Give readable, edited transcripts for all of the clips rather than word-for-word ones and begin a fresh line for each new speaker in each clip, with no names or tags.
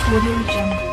Audio Jungle.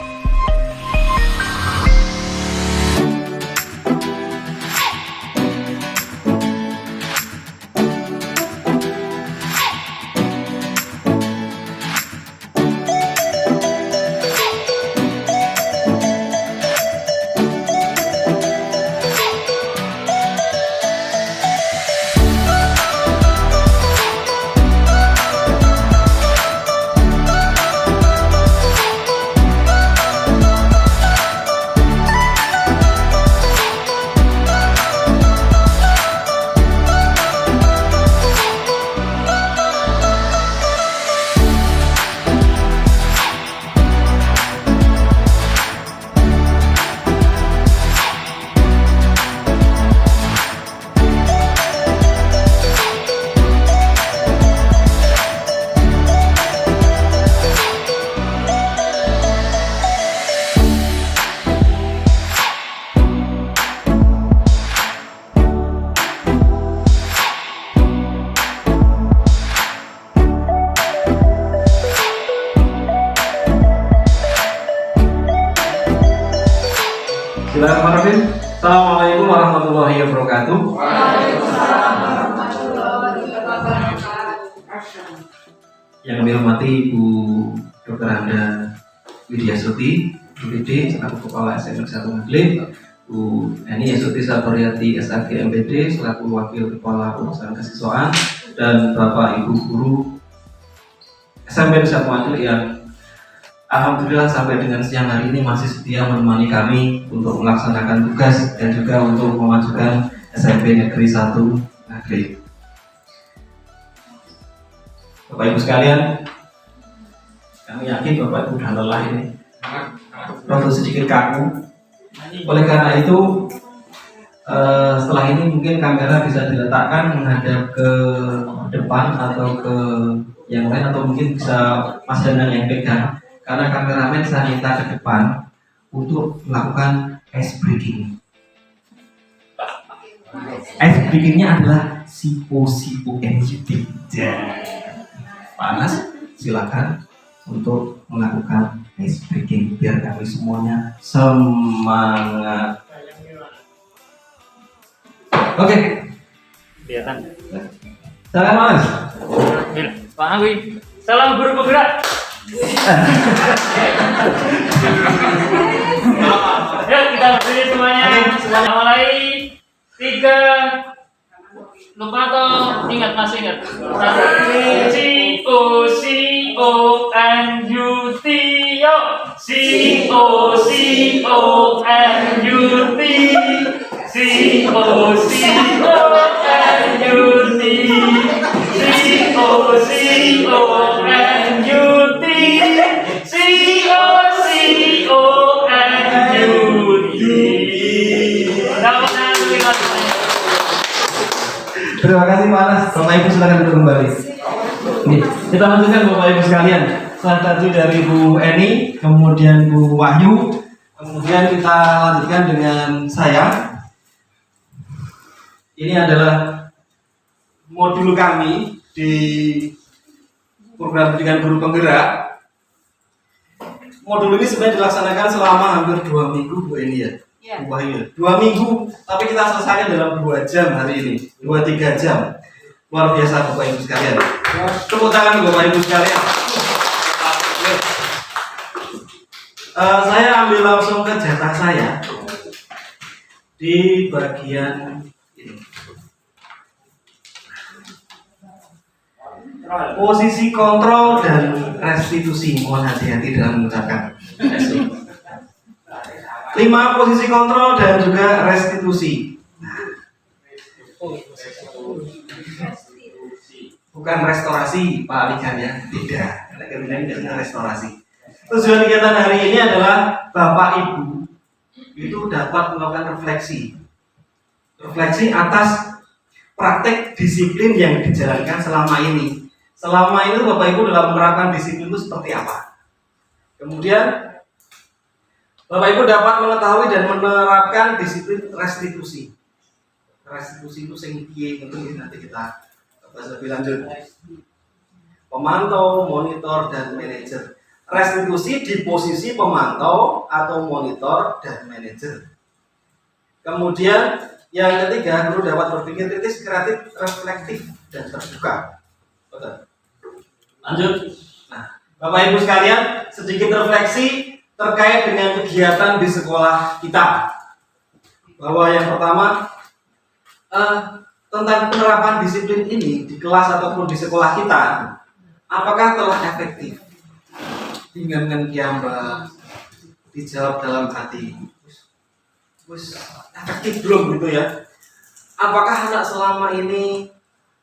Bismillahirrahmanirrahim. Assalamualaikum warahmatullahi wabarakatuh. Yang kami hormati Ibu Dr. Anda Widya Suti, MPD, selaku Kepala SMK 1 Maghlib, Bu Eni Yasuti Sabaryati, SAG MPD, selaku Wakil Kepala Urusan Kesiswaan, dan Bapak Ibu Guru SMP 1 Maghlib yang alhamdulillah sampai dengan siang hari ini masih setia menemani kami untuk melaksanakan tugas dan juga untuk memajukan SMP Negeri 1 Maghlib. Bapak Ibu sekalian, kami yakin Bapak Ibu sudah lelah ini, rada sedikit kaku. Oleh karena itu, setelah ini mungkin kamera bisa diletakkan menghadap ke depan atau ke yang lain, atau mungkin bisa Mas Danang yang pegang. Karena kameramen saya minta ke depan untuk melakukan ice breaking. Ice breakingnya adalah sipo-sipo NUT. Panas, silakan untuk melakukan ice breaking biar kami semuanya semangat. Oke.
Kelihatan.
Salam Mas.
Pak Angwi. Salam guru penggerak. Yuk kita berdiri semuanya. Semuanya mulai. 3. Lupa atau ingat, masih ingat? C-O-C-O-N-U-T. Yo. C-O-C-O-N-U-T. C-O-C-O-N-U-T. C-O-C-O-N-U-T. C-O-C-O-N-U-T.
Terima kasih Pak Anas. Bapak Ibu silakan duduk kembali. Nih, kita lanjutkan Bapak Ibu sekalian. Setelah tadi dari Bu Eni, kemudian Bu Wahyu, kemudian kita lanjutkan dengan saya. Ini adalah modul kami di program pendidikan guru penggerak. Modul ini sebenarnya dilaksanakan selama hampir 2 minggu Bu Eni ya. Bu Wahyu. 2 minggu, tapi kita selesaikan dalam 2 jam hari ini, 2-3 jam. Luar biasa Bapak Ibu sekalian. Tepuk tangan Bapak Ibu sekalian. Saya ambil langsung ke jatah saya di bagian ini. Posisi kontrol dan restitusi. Mohon hati-hati dalam mengucapkan. 5 posisi kontrol dan juga restitusi. Bukan restorasi Pak Alikan ya, tidak. Karena kita tidak restorasi. Tujuan kegiatan hari ini adalah Bapak Ibu itu dapat melakukan refleksi atas praktek disiplin yang dijalankan selama ini. Selama ini Bapak Ibu dalam menerapkan disiplin itu seperti apa? Kemudian Bapak Ibu dapat mengetahui dan menerapkan disiplin restitusi. Restitusi itu sing piye mungkin nanti kita bahas lebih lanjut. Pemantau, monitor, dan manajer.
Restitusi di posisi pemantau atau monitor dan manajer. Kemudian yang ketiga, guru dapat berpikir kritis, kreatif, reflektif, dan terbuka. Betul. Lanjut. Nah, Bapak Ibu sekalian, sedikit refleksi terkait dengan kegiatan di sekolah kita. Bahwa yang pertama, tentang penerapan disiplin ini di kelas ataupun di sekolah kita, apakah telah efektif? Dengan kiamba dijawab dalam hati, efektif belum gitu ya? Apakah anak selama ini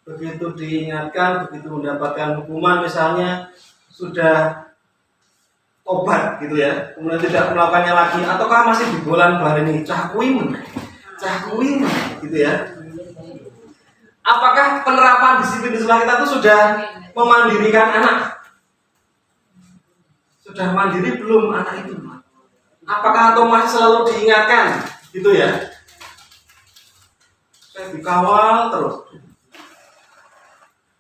begitu diingatkan, begitu mendapatkan hukuman misalnya sudah tobat gitu ya, kemudian tidak melakukannya lagi, ataukah masih dibolan bareng cakuin gitu ya? Apakah penerapan disiplin di sekolah kita itu sudah memandirikan anak? Sudah mandiri belum anak itu? Apakah atau masih selalu diingatkan gitu ya? Saya dikawal terus.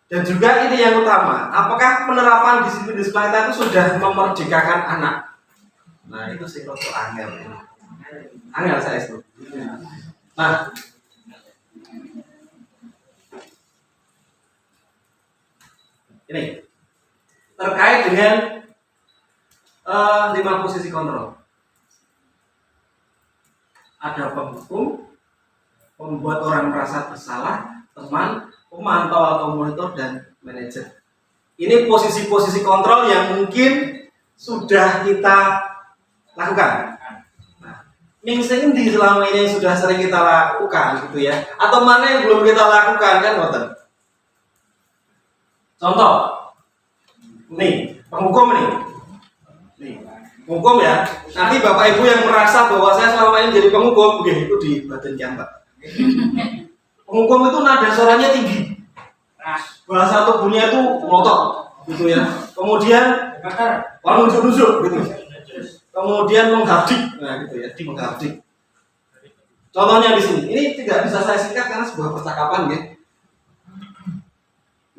Dan juga ini yang utama, apakah penerapan disiplin di sekolah kita itu sudah memerdekakan anak? Nah itu sih waktu angel saya itu. Nah, ini terkait dengan 5 posisi kontrol. Ada penghukum, pembuat orang merasa bersalah, teman, pemantau atau monitor, dan manajer. Ini posisi-posisi kontrol yang mungkin sudah kita lakukan. Nah, mingsing di selama ini yang sudah sering kita lakukan gitu ya, atau mana yang belum kita lakukan kan, Water? Contoh, nih penghukum nih. Penghukum ya. Nanti Bapak Ibu yang merasa bahwa saya selama ini jadi penghukum, itu di badan kiamba. Penghukum itu nada suaranya tinggi, bahasa tubuhnya itu melotot, gitu ya. Kemudian nunjuk-nunjuk, gitu. Kemudian menghardik, nah gitu ya, menghardik. Contohnya di sini, ini tidak bisa saya singkat karena sebuah percakapan ya.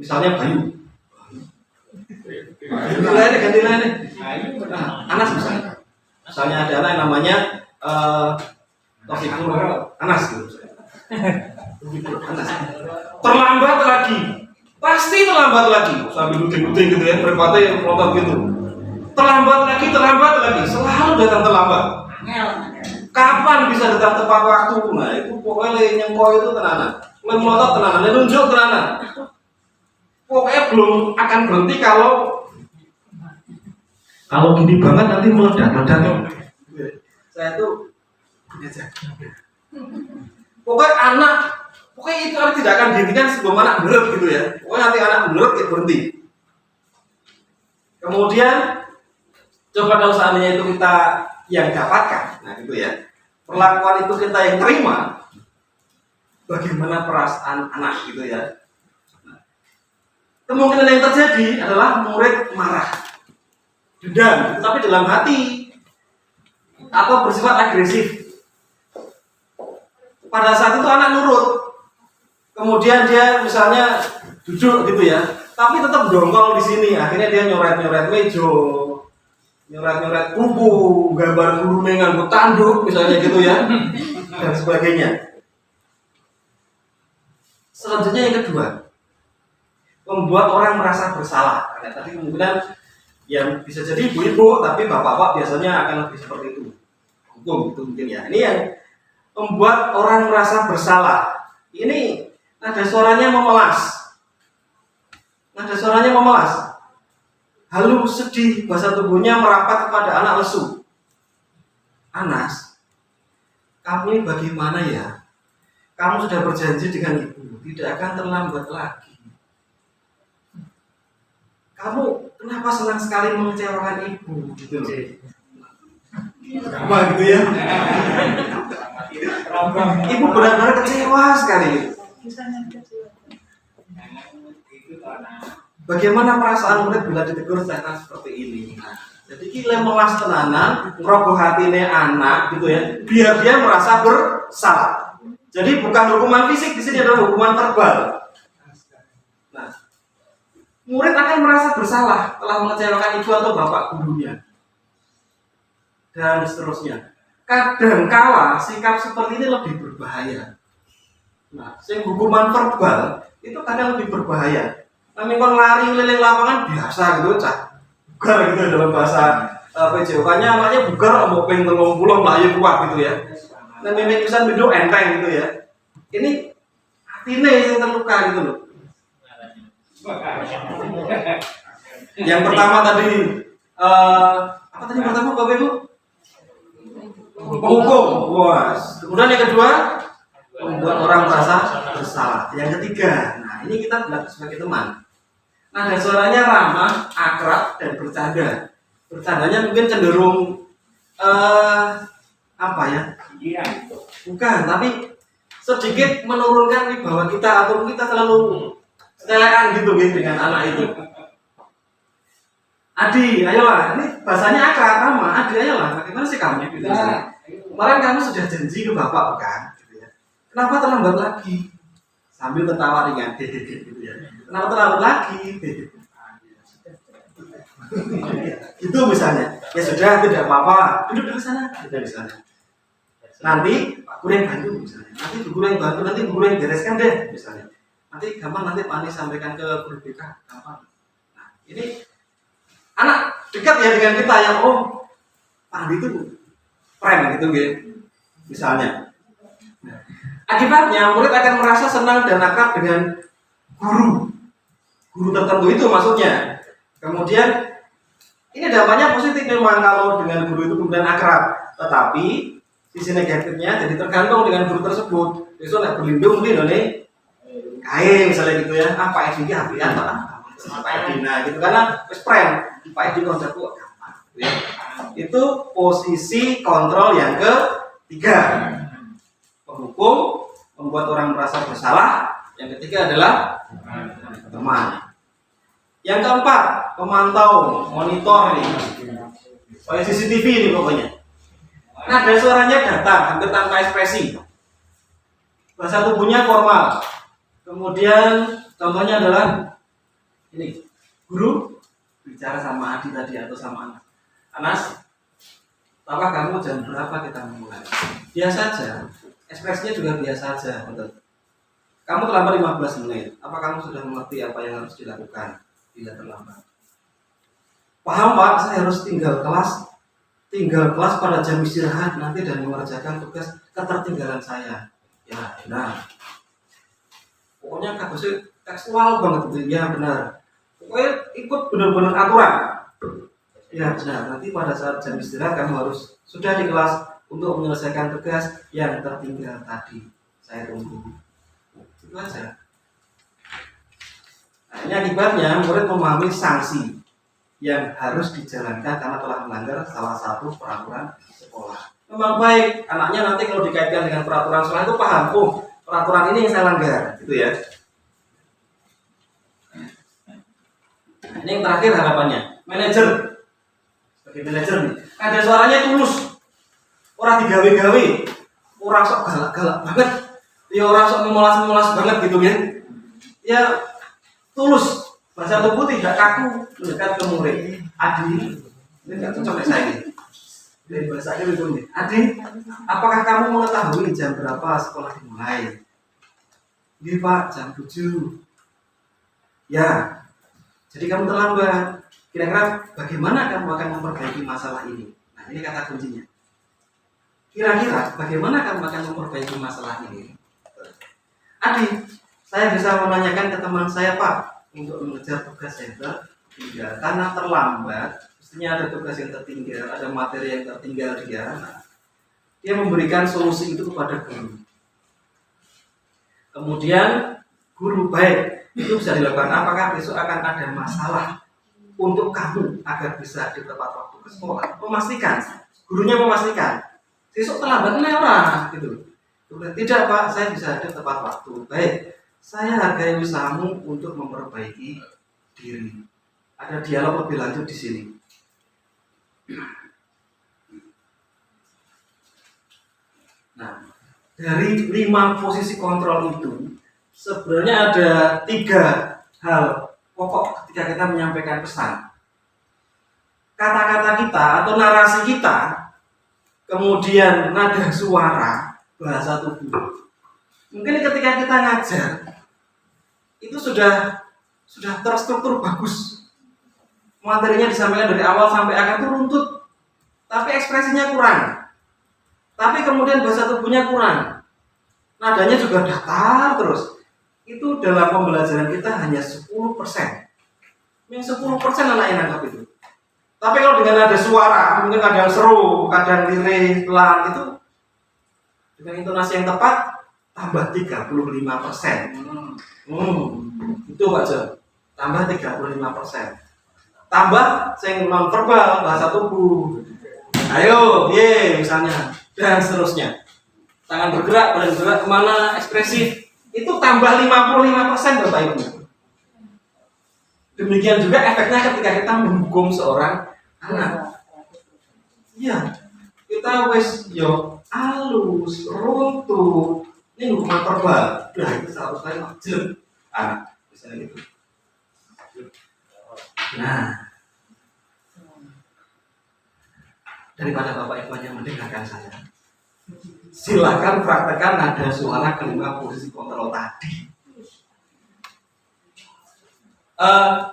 Misalnya Bayu. Ganti lain. Nah, Anas misalnya ada anak yang namanya Taufikul Anas gitu. Anas. Terlambat lagi, pasti terlambat lagi. Sambil luting-luting gitu ya, berpatah yang melotot gitu. Terlambat lagi, selalu datang terlambat. Kapan bisa datang tepat waktu? Nah itu pokoknya nyengkoi itu tenanan, melotot tenanan, nunjuk tenanan. Pokoknya belum akan berhenti kalau gini banget nanti meledak. Saya tuh pokoknya itu tidak akan dihentikan sebelum anak belerut gitu ya. Pokoknya nanti anak belerut ya berhenti. Kemudian coba kalau seandainya itu kita yang dapatkan, nah gitu ya. Perlakuan itu kita yang terima, bagaimana perasaan anak gitu ya. Kemungkinan yang terjadi adalah murid marah, dendam, tapi dalam hati, atau bersifat agresif. Pada saat itu anak nurut, kemudian dia misalnya duduk gitu ya, tapi tetap dongkol di sini. Akhirnya dia nyoret-nyoret meja, nyoret-nyoret buku, gambar guru nganggo tanduk misalnya gitu ya, dan sebagainya. Selanjutnya yang kedua, membuat orang merasa bersalah. Karena tadi kemungkinan yang bisa jadi ibu-ibu, tapi bapak-bapak biasanya akan lebih seperti itu. Hukum itu mungkin ya. Ini yang membuat orang merasa bersalah. Ini nada suaranya memelas. Halu, sedih, bahasa tubuhnya merapat kepada anak lesu. Anas, kamu ini bagaimana ya? Kamu sudah berjanji dengan ibu, tidak akan terlambat lagi. Kamu kenapa senang sekali mengecewakan ibu gitu loh. Apa gitu ya? Ibu benar-benar kecewa sekali. Bagaimana perasaan murid bila ditegur secara seperti ini? Jadi kita melas tenanan, ngerogoh hatine anak gitu ya, biar dia merasa bersalah. Jadi bukan hukuman fisik, di sini adalah hukuman verbal. Nah, murid akan merasa bersalah telah mengecewakan ibu atau bapak gurunya, dan seterusnya. Kadang kala sikap seperti ini lebih berbahaya. Nah, hukuman verbal itu kadang lebih berbahaya. Kami kon lari keliling lapangan biasa gitu, cah bugar gitu dalam bahasa PJOK-nya namanya bugar mau ping 30 melayu kuat gitu ya. Nah, mimik pisan biduk enteng gitu ya. Ini hatine yang terluka gitu loh. Yang pertama tadi apa tadi pertama Bapak Ibu? Menghukum, puas. Kemudian yang kedua, membuat orang merasa bersalah. Yang ketiga, nah ini kita bilang sebagai teman. Nada suaranya ramah, akrab, dan bercanda. Bercandanya mungkin cenderung apa ya? Bukan, tapi sedikit menurunkan wibawa kita atau kita terlalu setelean gitu dengan anak itu. Adi, ayolah, ini bahasanya akrab, ramah. Adi, ayolah, bagaimana sih kamu? Gitu, kemarin kamu sudah janji ke bapak bukan? Gitu ya. Kenapa terlambat lagi? Sambil tertawa ringan, gitu ya. Kenapa terlambat lagi? Itu misalnya, ya sudah tidak apa-apa, duduk di sana, duduk di sana. Nanti Pak Guru yang bantu misalnya, nanti Bu Guru yang bantu, nanti Bu Guru yang bereskan deh misalnya. Nanti gampang nanti Pak Anies sampaikan ke guru BK, gampang. Nah ini anak dekat ya dengan kita yang oh Pak Andi itu friend gitu ya, misalnya. Nah, akibatnya murid akan merasa senang dan akrab dengan guru tertentu itu maksudnya. Kemudian ini dampaknya positif memang kalau dengan guru itu kemudian akrab, tetapi sisi negatifnya jadi tergantung dengan guru tersebut. Besok nak berlindung di nih kain misalnya gitu ya. Pak Edi HP atau Pak Edi nah gitu karena wis friend Pak Edi kontakku gampang gitu ya. Itu posisi kontrol yang ketiga. Penghukum, membuat orang merasa bersalah. Yang ketiga adalah teman. Yang keempat, pemantau, monitor nih. Kayak CCTV ini pokoknya. Nada suaranya datar, hampir tanpa ekspresi. Bahasa tubuhnya formal. Kemudian contohnya adalah ini, guru bicara sama Adi tadi atau sama Anas. Anas, apakah kamu jam berapa kita memulai? Biasa saja, ekspresinya juga biasa saja. Betul. Kamu terlambat 15 menit. Apa kamu sudah mengerti apa yang harus dilakukan bila terlambat? Paham Pak, saya harus tinggal kelas pada jam istirahat nanti dan mengerjakan tugas ketertinggalan saya. Ya, benar. Pokoknya kasusnya tekstual banget itu. Ya, benar. Pokoknya ikut benar-benar aturan. Ya, benar. Nanti pada saat jam istirahat kamu harus sudah di kelas untuk menyelesaikan tugas yang tertinggal tadi. Saya tunggu. Itu aja. Nah, ini akibatnya murid memahami sanksi yang harus dijalankan karena telah melanggar salah satu peraturan sekolah. Memang baik anaknya nanti kalau dikaitkan dengan peraturan sekolah itu paham, oh peraturan ini yang saya langgar, gitu ya. Ini yang terakhir harapannya, manajer sebagai manajer nih, ada suaranya tulus, orang digawe-gawe, orang sok galak-galak banget, ya orang sok memolas-memolas banget gitu ya. Ya tulus. Bahasa tubuh tidak kaku mendekat ke murid. Adi, ini nggak cocok saya ini. Dari bahasanya itu nih. Adi, apakah kamu mengetahui jam berapa sekolah dimulai? Iya Pak, jam 7. Ya, jadi kamu terlambat. Kira-kira bagaimana kamu akan memperbaiki masalah ini? Nah, ini kata kuncinya. Kira-kira bagaimana kamu akan memperbaiki masalah ini? Adi, saya bisa menanyakan ke teman saya Pak. Untuk mengejar tugas yang tertinggal karena terlambat, mestinya ada tugas yang tertinggal, ada materi yang tertinggal dia memberikan solusi itu kepada guru. Kemudian guru baik itu bisa dilakukan. Apakah besok akan ada masalah untuk kamu agar bisa di tepat waktu ke sekolah? Memastikan, gurunya memastikan. Besok terlambat nih orang gitu. Tidak Pak, saya bisa hadir tepat waktu. Baik. Saya hargai usahamu untuk memperbaiki diri. Ada dialog lebih lanjut di sini. Nah, dari 5 posisi kontrol itu, sebenarnya ada 3 hal pokok ketika kita menyampaikan pesan. Kata-kata kita atau narasi kita, kemudian nada suara, bahasa tubuh. Mungkin ketika kita ngajar, itu sudah terstruktur bagus. Materinya disampaikan dari awal sampai akhir itu runtut, tapi ekspresinya kurang. Tapi kemudian bahasa tubuhnya kurang. Nadanya juga datar terus. Itu dalam pembelajaran kita hanya 10%. Yang 10% anak yang nangkap itu. Tapi kalau dengan nada suara, mungkin kadang seru, kadang lirih, pelan, itu dengan intonasi yang tepat tambah 35%. Itu Pak John. Tambah 35%. Tambah yang non verbal, bahasa tubuh. Ayo, misalnya dan seterusnya. Tangan bergerak, badan bergerak kemana, ekspresif. Itu tambah 55% Bapak Ibu. Demikian juga efeknya ketika kita menghukum seorang anak. Iya, kita wes halus, runtuh. Ini hukuman verbal. Nah, itu 100 kali jelek anak, misalnya gitu. Nah, daripada Bapak Ibu hanya mendengarkan saya, silakan praktekkan nada suara kelima posisi kontrol tadi.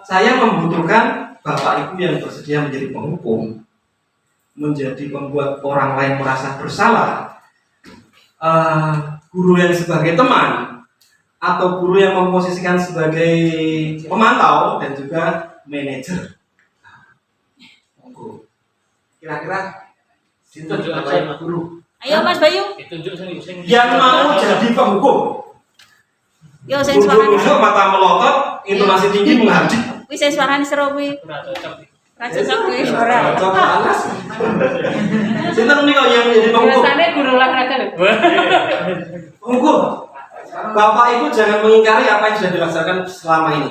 Saya membutuhkan Bapak Ibu yang bersedia menjadi penghukum, menjadi pembuat orang lain merasa bersalah, guru yang sebagai teman, atau guru yang memposisikan sebagai pemantau dan juga manajer. Kira-kira
Ditunjuk
Bapak
aja,
Ibu guru
Ayo Mas Bayu.
Ditunjuk sing
yang mau jadi penghukum.
Yo sing suarane.
Tunjuk mata melotot, intonasi tinggi menghadik.
Kuwi sing suarane seru kuwi.
ora cocok.
Ra cocok kuwi ora.
Cocok panas. Sinten nika yang menjadi penghukum?
Biasane guru olahraga lho.
Penghukum. Bapak Ibu jangan mengingkari apa yang sudah dilaksanakan selama ini.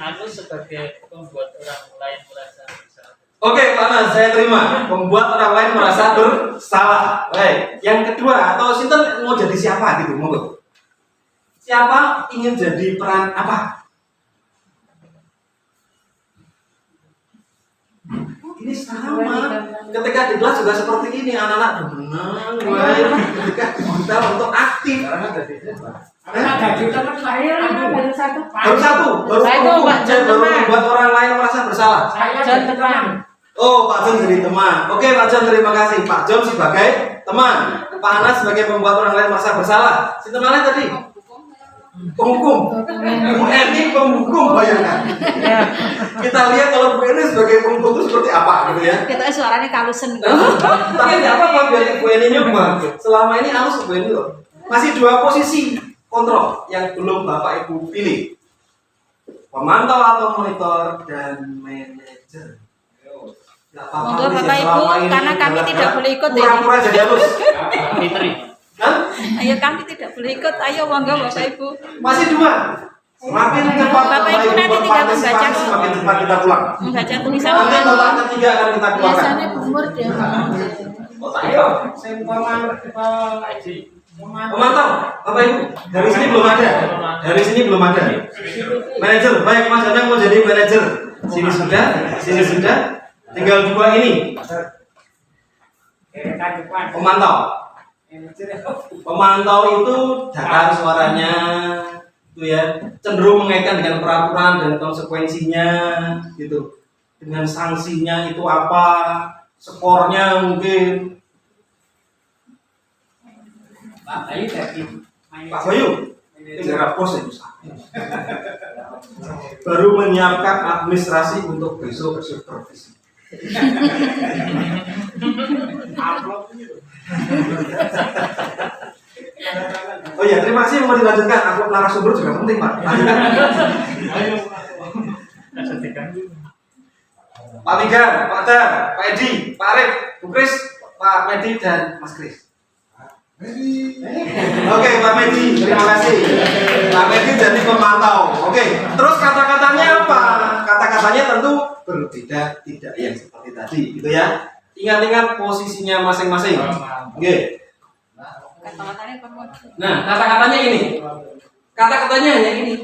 Aku sebagai pembuat orang lain merasa bersalah.
Oke, Pak Nas, saya terima. Membuat orang lain merasa bersalah. Baik. Yang kedua, atau sinten mau jadi siapa gitu, monggo. Siapa ingin jadi peran apa? Ini sama. Ketika di kelas juga seperti ini, anak-anak berenang, ketika diminta untuk aktif.
Baru satu.
Baru satu, baru
Saya itu Pak John
baru
teman.
membuat orang lain merasa bersalah.
John teman.
Oh, Pak John jadi teman. Oke, Pak John terima kasih. Pak John sebagai teman, Pak Anas sebagai pembuat orang lain merasa bersalah. Si temannya tadi penghukum. Bu Eni penghukum, bayangkan. Kita lihat kalau Bu Eni sebagai penghukum itu seperti apa gitu ya.
Kita suaranya kalusen.
Tapi tidak apa-apa biar Bu Eni nyoba. Selama ini halus Bu Eni loh. Masih dua posisi kontrol yang belum Bapak Ibu pilih. Pemantau atau monitor dan manajer.
Monggo Bapak Ibu, karena kami tidak boleh ikut ya.
Pura-pura jadi halus.
Fitri.
Hah?
Ayo kami tidak boleh ikut. Ayo monggo Bapak Ibu.
Masih dua. Semakin cepat
Bapak Ibu nanti tinggal
berpartisipasi,
membaca.
semakin cepat kita pulang.
Membaca tulisan
Nanti babak ketiga akan kita keluarkan.
biasanya umur dia.
Ayo, pemantau, Bapak Ibu. Dari sini belum ada. Dari sini belum ada. Manajer, baik Mas Danang mau jadi manajer. Sini sudah. Tinggal dua ini. Pemantau. Pemantau itu datar suaranya, itu ya, cenderung mengaitkan dengan peraturan dan konsekuensinya, gitu. Dengan sanksinya itu apa, skornya mungkin. Pak Bayu, segera pos itu. Baru menyiapkan administrasi untuk besok supervisi. Oh ya, terima kasih mau dilanjutkan. Upload narasumber juga penting, Pak. Lanjutkan. Pak Migar, Pak Dar, Pak Edi, Pak Arif, Bu Kris, Pak Medi dan Mas Kris. Oke, Pak Medi, terima kasih. Pak Medi jadi pemantau. Oke, terus kata-katanya apa? Kata-katanya tentu berbeda, tidak yang seperti tadi, gitu ya. Ingat-ingat posisinya masing-masing. Oke. Nah, kata-katanya ini. Kata-katanya hanya ini.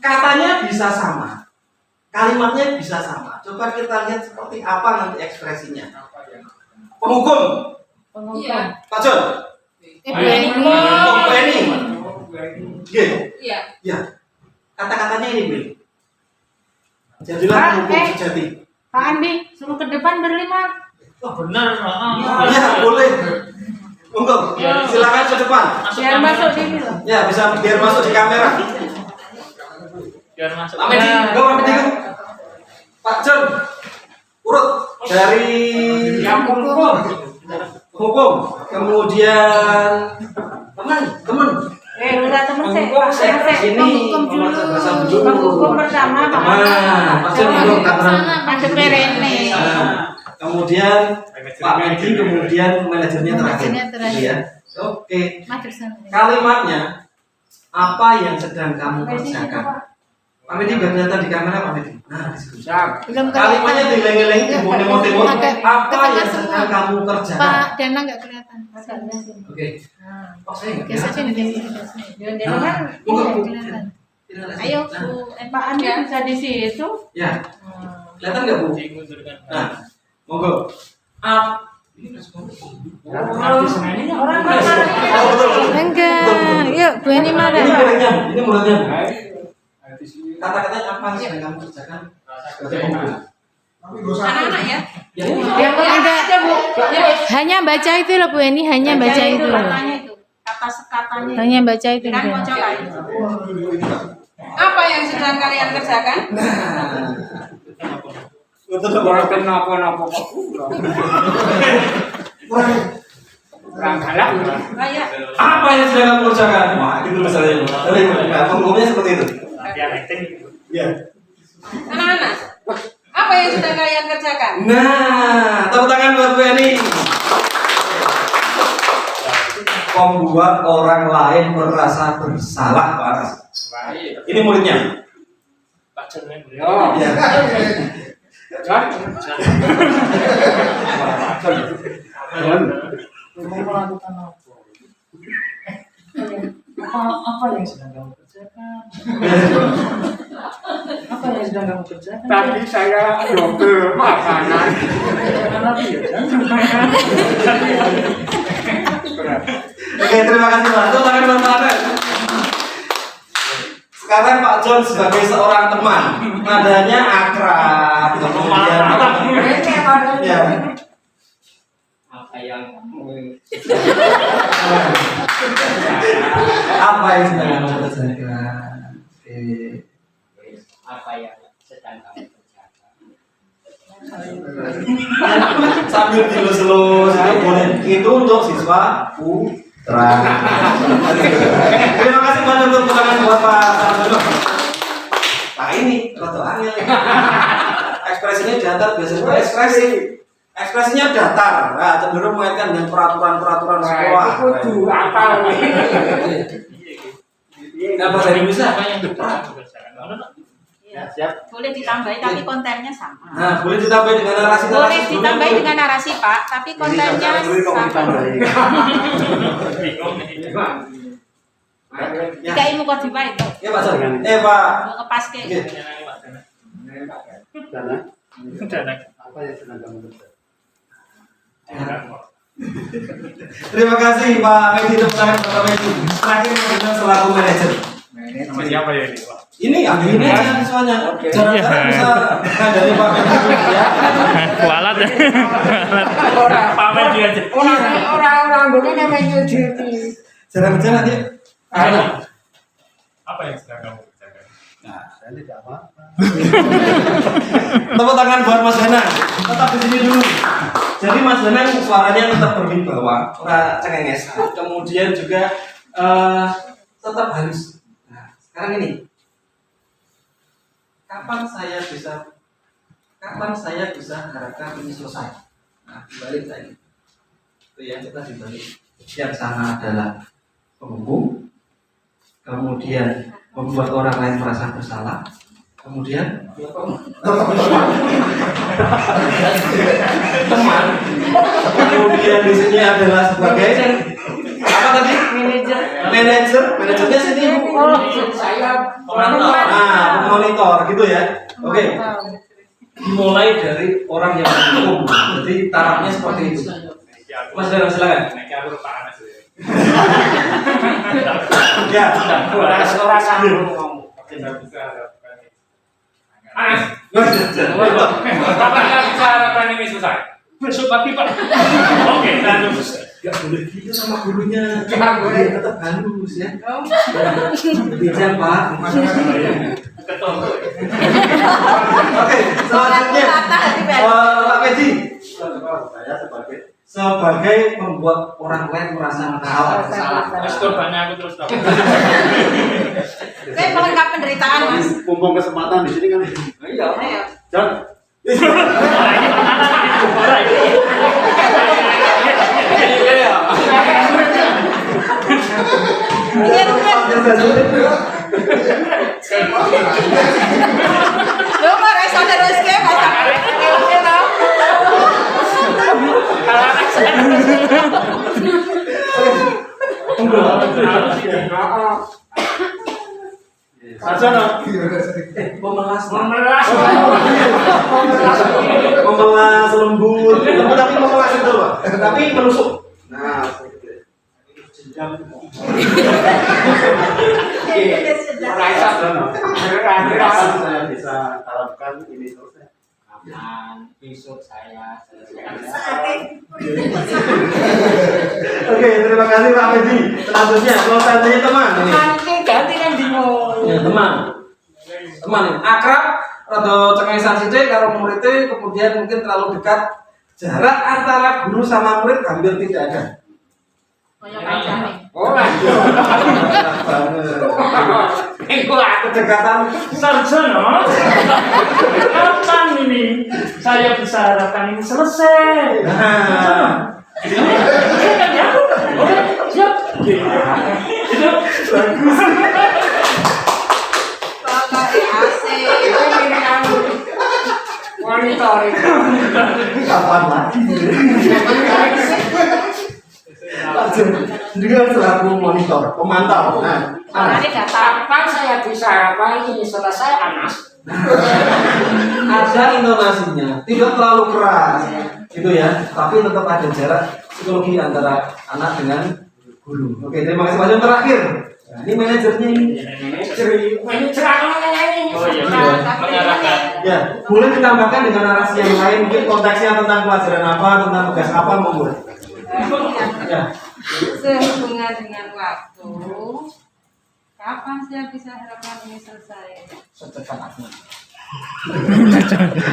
Katanya bisa sama, kalimatnya bisa sama. Coba kita lihat seperti apa nanti ekspresinya. Penghukum,
Iya.
Pak John.
Ibu Eni.
Bu Eni. Oke.
Iya.
Ya. Kata-katanya ini, Bil. Jadilah
Pak,
penghukum sejati.
Pak Andi, suruh ke depan berlima.
Oh, benar.
Iya, boleh. Monggo.
Ya.
Silakan ke depan.
Biar masuk sini loh.
Ya, bisa biar masuk di kamera.
Biar masuk.
Pak Medi, go Pak Medi. Pak John. Urut dari hukum, kemudian teman.
Udah temen saya.
Penghukum
Pak,
ini
penghukum dulu.
bahasa dulu.
Penghukum pertama, Pak.
Pak John belum karena
Ada Perene.
kemudian Pak Medi, kemudian manajernya terakhir.
Manajernya terakhir.
Iya. Oke.
Maju sana.
Kalimatnya apa yang sedang kamu kerjakan? Pak Medi biar kelihatan di kamera, Pak Medi. Nah, di situ.
Belum
Kalimatnya dileng-leng, dimoni-moti.
Agak-
Apa
agak
yang
semua.
sedang kamu kerjakan?
Pak Dana nggak kelihatan.
Oke. Oh, saya nggak
Geser
kelihatan.
sini, geser sini. Dia
Nah,
kan
monggo,
iya,
Bu.
kelihatan.
Nah,
Ayo, Bu. Pak Andi bisa di situ.
Ya, kelihatan nggak Bu? Nah, monggo.
Orang marah.
Oh, betul.
Enggak. Yuk, Bu Eni
Ini
marah.
mulutnya, ini mulutnya. Kata-katanya apa yang sedang kamu kerjakan? Sebagai penghukum.
Anak-anak ya.
Yang enggak. Hanya baca itu loh Bu Eni, hanya baca itu loh.
Katanya itu. Kata-katanya.
Hanya baca itu.
Kan
Bu
mau
Eni.
coba itu. Apa yang sedang kalian kerjakan?
Betul.
Kenapa-napa kok kurang galak.
Kayak
Apa yang sedang kamu kerjakan? Wah, itu misalnya. Penghukumnya seperti itu. Ya.
anak-anak. Apa yang sedang kalian kerjakan?
Nah, tepuk tangan buat Bu Eni. Membuat orang lain merasa bersalah, Pak Anas. Ini muridnya.
Pak John yang beliau.
Oh,
Ya.
John.
Apa yang sedang kamu kerjakan? Apa yang sedang kamu kerjakan?
Tadi saya double makanan.
Jangan lagi ya.
Oke, terima kasih Pak. Tepuk tangan buat Pak Anas. Sekarang Pak John sebagai seorang teman, nadanya akrab, kemudian ya.
Apa yang
Apa yang sedang kamu kerjakan? Oke.
apa yang sedang kamu kerjakan?
Sambil dilus-lus itu boleh. Itu untuk siswa putra. Terima kasih banyak untuk tangan buat Pak Sarjono. Nah ini rada angel. Ekspresinya datar biasanya ekspresinya datar. Nah, cenderung mengaitkan dengan peraturan-peraturan sekolah.
Kudu apal.
Nah, bahasa Indonesia.
Apa yang sedang kamu kerjakan?
Iya. Boleh ditambahi tapi kontennya sama.
Nah, boleh ditambahi dengan narasi.
Boleh ditambahi dengan narasi Pak, tapi kontennya sama.
Bingung nih.
Ya,
Tiga ilmu kodimah itu.
ya Pak John. Pak.
Mau ngepas ke.
Oke.
Apa yang sedang kamu kerjakan?
Terima kasih Pak Medi untuk tangan Pak Medi. Terakhir kita selaku manajer.
Nama siapa ya ini, Pak?
Ini aja siswanya. Jarang-jarang bisa dari Pak Medi ya.
Kualat ya. Pak Medi aja.
Orang-orang dulu namanya Juni.
Jarang-jarang ya.
Apa yang sedang kamu kerjakan?
Nah, saya tidak apa-apa.
Tepuk tangan buat Mas Danang. Tetap di sini dulu. Jadi Mas Danang suaranya tetap berwibawa, ora cengenges. Kemudian juga tetap halus. Nah, sekarang ini. Kapan saya bisa harapkan ini selesai? Nah, dibalik tadi. Itu yang kita dibalik.
Yang sana adalah penghukum, kemudian membuat orang lain merasa bersalah, kemudian
teman. Kemudian di sini adalah sebagai apa Apa tadi? Manajernya sini Bu.
Saya
Pemantau.
Nah, monitor gitu ya. Oke. Dimulai dari orang yang menghukum. Jadi tarafnya seperti itu. Mas Darang silakan. Ya.
orang sanggup.
Kapan kita bisa harapan ini selesai? Besok pagi Pak. Oke, terus.
Gak boleh gitu sama gurunya.
Gak boleh.
Dia tetap halus ya. Bijak Pak.
Ketemu.
Oke, selanjutnya Pak Pedi.
Saya
Sebagai membuat orang lain merasa salah.
Terus korbannya aku terus Pak.
Saya pelengkap penderitaan, Mas.
mumpung kesempatan di sini kan.
Ayo.
Jangan.
Nah, ini pertanyaan ini.
Iya, Lho, Pak, iso terus ke, Mas. Oke, toh.
Sarjana.
Memelas lembut tapi memelas itu Pak. Tapi menusuk. Nah,
Saya bisa harapkan ini selesai.
Besok saya
Oke, terima kasih Pak Pedi. Selanjutnya, kalau seandainya teman ini.
Ganti kan bingung.
Ya, teman ini akrab atau cengengesan sithik karo muridnya, kemudian mungkin terlalu dekat, jarak antara guru sama murid hampir tidak ada.
Kayak pancane.
Oh, lanjut.
Kedekatan
Sarjana, kapan ini saya bisa harapkan ini selesai?
nah,
Oke, siap. Itu bagus.
Pakai AC.
Monitor itu.
kapan lagi? Juga selaku monitor, pemantau. Nah,
Orangnya datang.
Kapan saya bisa harapkan ini selesai, Anas?
ada intonasinya, tidak terlalu keras, gitu ya. Tapi tetap ada jarak psikologi antara anak dengan guru. Oke, terima kasih Pak. Yang terakhir, nah, ini manajernya ini.
Manajer apa ini?
Oh iya, mengarahkan.
Ya, boleh ditambahkan dengan narasi yang lain, mungkin konteksnya tentang pelajaran apa, tentang tugas apa, monggo. Ya,
Sehubungan dengan waktu, kapan saya bisa harapkan ini selesai?
Secepatnya.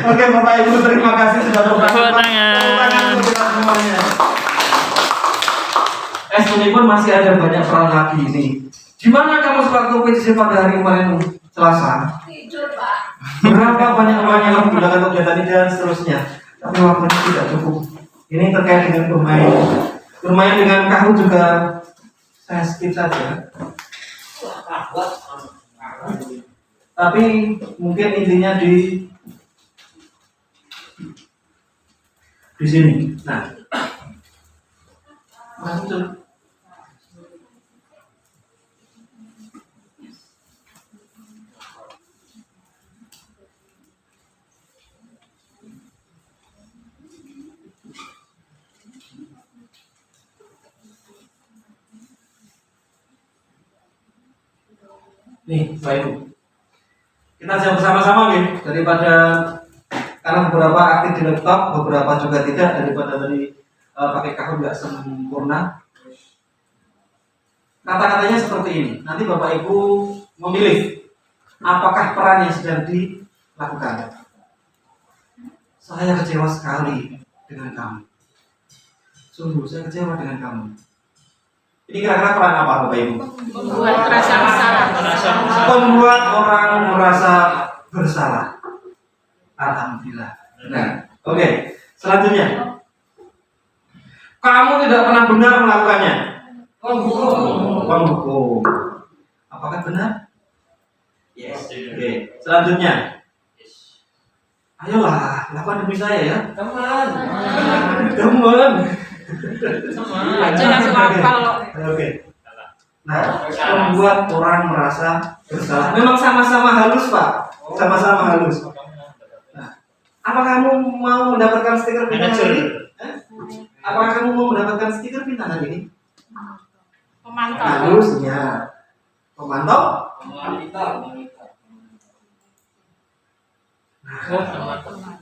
oke Bapak Ibu, terima kasih sudah
Tepuk tangan.
Tepuk tangan untuk kita semuanya. Ini pun masih ada banyak peran lagi ini. Gimana kamu selaku PJJ pada hari kemarin Selasa?
Tidur, Pak.
Berapa banyak uang yang menggunakan kegiatan ini dan seterusnya? Tapi waktunya tidak cukup. Ini terkait dengan bermain. Bermain dengan kamu juga saya skip saja. Tapi mungkin intinya di sini. Nah, masuk. Nih, Bapak Ibu. Kita siap bersama-sama nih, daripada karena beberapa aktif di laptop, beberapa juga tidak, daripada tadi pakai kahun nggak sempurna. Kata-katanya seperti ini. Nanti Bapak Ibu memilih apakah peran yang sedang dilakukan. Saya kecewa sekali dengan kamu. Sungguh saya kecewa dengan kamu. Ini kira-kira peran apa Bapak Ibu?
Membuat rasa bersalah.
Membuat orang merasa bersalah. Alhamdulillah. Nah, oke. Selanjutnya, kamu tidak pernah benar melakukannya. Penghukum. Apakah benar?
Yes.
Oke. Selanjutnya, ayolah, lakukan demi saya ya.
Teman.
Teman.
Aja langsung hafal loh.
Oke. Nah, membuat orang merasa bersalah. Memang sama-sama halus, Pak. Sama-sama halus. Nah, apa kamu mau mendapatkan stiker bintang hari ini? Apakah kamu mau mendapatkan stiker bintang hari ini?
Pemantau.
Halusnya. Pemantau?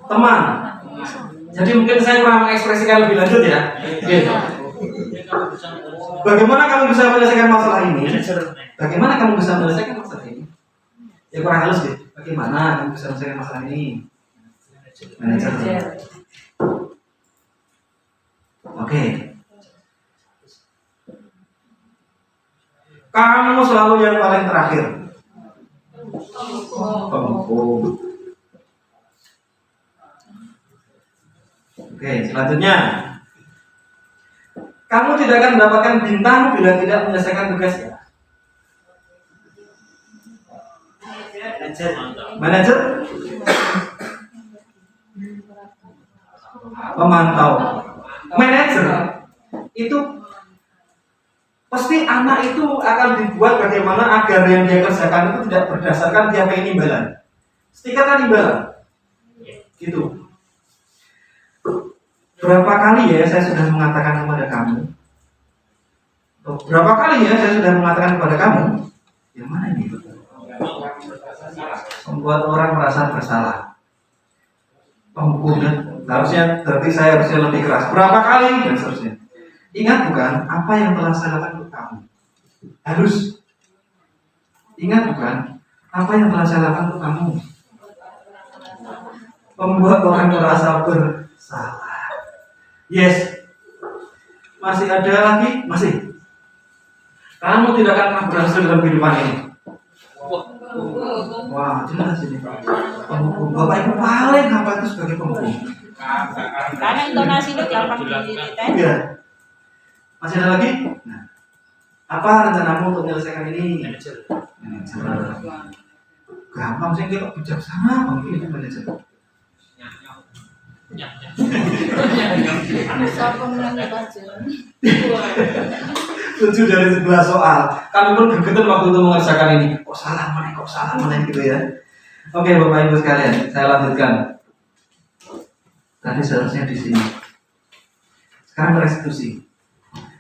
Teman. Jadi mungkin saya kurang mengekspresikan lebih lanjut ya. Oke. Bagaimana kamu bisa menyelesaikan masalah ini? Bagaimana kamu bisa menyelesaikan masalah ini? Ya kurang halus deh. Bagaimana kamu bisa menyelesaikan masalah ini? Manajer. Oke. Kamu selalu yang paling terakhir. Penghukum. Oke, selanjutnya. Kamu tidak akan mendapatkan bintang bila tidak menyelesaikan tugasnya. Manajer. Pemantau. Manajer itu pasti anak itu akan dibuat bagaimana agar yang dia kerjakan itu tidak berdasarkan dia pengen imbalan. Stiker kan imbalan. Gitu. Berapa kali ya saya sudah mengatakan kepada kamu? Berapa kali ya saya sudah mengatakan kepada kamu? Yang mana ini? Membuat orang merasa bersalah. Penghukumnya harusnya, berarti saya harusnya lebih keras. Berapa kali dan seterusnya. Ingat bukan apa yang telah saya lakukan untuk kamu? Harus. Ingat bukan apa yang telah saya lakukan untuk kamu? Membuat orang merasa bersalah. Yes. Masih ada lagi? Masih. Kamu tidak akan pernah berhasil dalam kehidupan ini. Wah, jelas ini. Penghukum. Bapak Ibu paling apa itu sebagai penghukum?
Karena intonasinya gampang ditetes.
Iya. Masih ada lagi? Nah, apa rencanamu untuk menyelesaikan ini? Manajer. Gampang sih, kalau bijaksana banget ini manajer. Tujuh dari 11 soal. Kami pun gregetan waktu itu mengerjakan ini. Kok salah mana gitu ya. Oke, Bapak Ibu sekalian, saya lanjutkan. Tadi seharusnya di sini. Sekarang restitusi.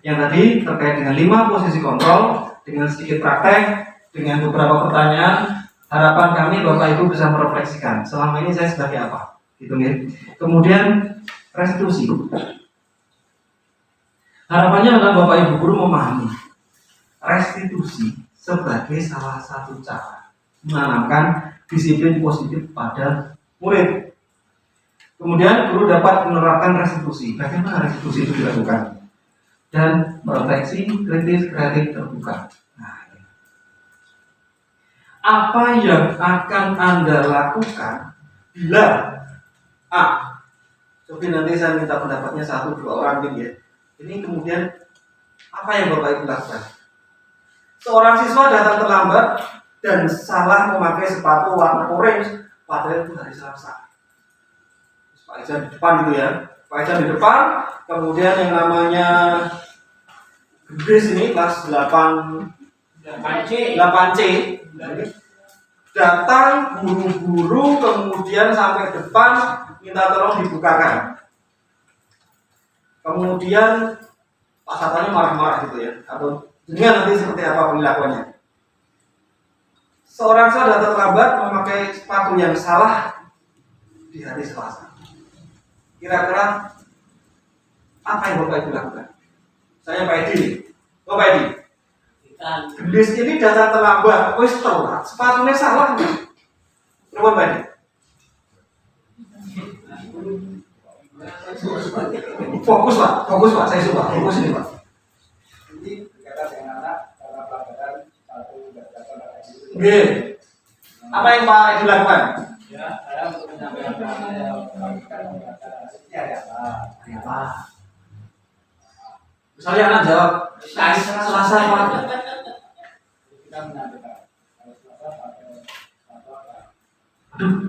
Yang tadi terkait dengan 5 posisi kontrol, dengan sedikit praktek, dengan beberapa pertanyaan. Harapan kami Bapak Ibu bisa merefleksikan. Selama ini saya sebagai apa? Gitu ya. Kemudian restitusi. Harapannya adalah Bapak Ibu guru memahami restitusi sebagai salah satu cara menanamkan disiplin positif pada murid. Kemudian guru dapat menerapkan restitusi. Bagaimana restitusi itu dilakukan? Dan merefleksi kritis kreatif terbuka. Nah, apa yang akan Anda lakukan bila Tapi nanti saya minta pendapatnya 1-2 orang gitu ya. Ini kemudian apa yang Bapak Ibu lakukan? Seorang siswa datang terlambat dan salah memakai sepatu warna orange padahal itu hari Selasa. Pak Ijan di depan gitu ya. Pak Ijan di depan, kemudian yang namanya Gedis ini kelas 8C datang buru-buru kemudian sampai depan minta tolong dibukakan. Kemudian Pak Satanya marah-marah gitu ya. Atau dengan nanti seperti apa perilakuannya. Seorang siswa datang terlambat memakai sepatu yang salah di hari Selasa. Kira-kira apa yang Bapak Ibu lakukan? Saya Pak Edi. Bapak Edi. Gendis ini datang terlambat, wis telat, sepatunya salah. Berapa Pak Edi? Fokus Pak, saya suka, fokus ini Pak.
Ini berkaitan dengan anak karena pelanggaran satu
Oke. Apa yang Pak Edi lakukan?
Ya, saya untuk menyampaikan saya melakukan hari apa?
Misalnya anak jawab, Selasa Pak.
Kita menyampaikan hari Selasa pakai
Aduh,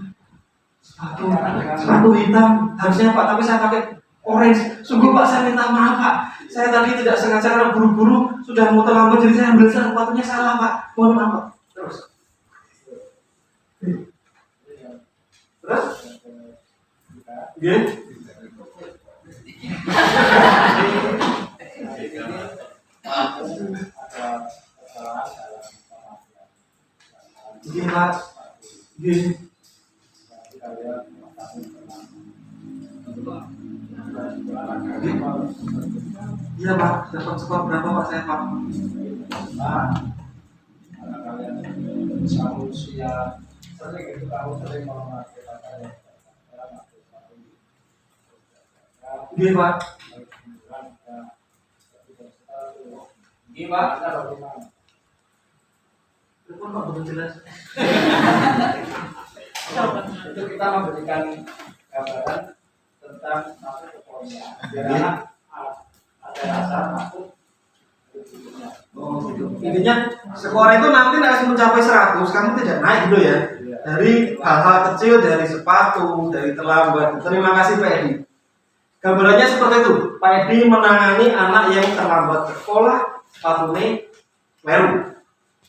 sepatu hitam harusnya Pak, tapi saya pakai Orange. Sungguh Pak, saya minta maaf Pak. Saya tadi tidak sengaja karena buru-buru sudah mau terlambat jadi saya ambil sepatunya salah Pak. Mohon maaf Pak. Terus. Terus? Iya. Iya Pak. Iya. Iya Pak, dapat skor berapa Pak saya Pak?
Karena kalian selalu siap, sering itu kamu sering memakai kata-kata.
Iya Pak.
Iya Pak, kita bagaimana?
Telepon Pak belum jelas.
Itu kita memberikan gambaran tentang masuk ke poinnya. Biar anak ada rasa masuk.
Oh gitu. Intinya skor itu nanti harus mencapai 100, kamu tidak naik gitu ya. Dari hal-hal kecil, dari sepatu, dari terlambat. Terima kasih Pak Edi. Gambarannya seperti itu. Pak Edi menangani anak yang terlambat ke sekolah, sepatunya kleru.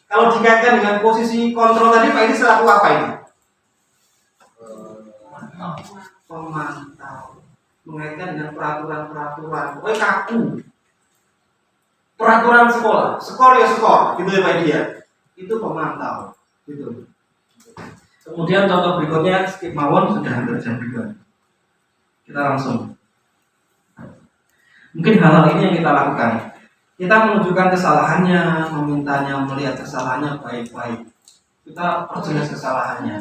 Kalau dikaitkan dengan posisi kontrol tadi, Pak Edi selaku apa ini? Pemantau. Mengaitkan dengan peraturan-peraturan. Pokoknya kaku. Peraturan sekolah, skor ya skor, gitu ya Pak Edi ya. Itu pemantau, gitu. Kemudian contoh berikutnya skip mawon sudah hampir jam 2. Kita langsung. Mungkin hal-hal ini yang kita lakukan. Kita menunjukkan kesalahannya, memintanya melihat kesalahannya baik-baik. Kita perjelas kesalahannya.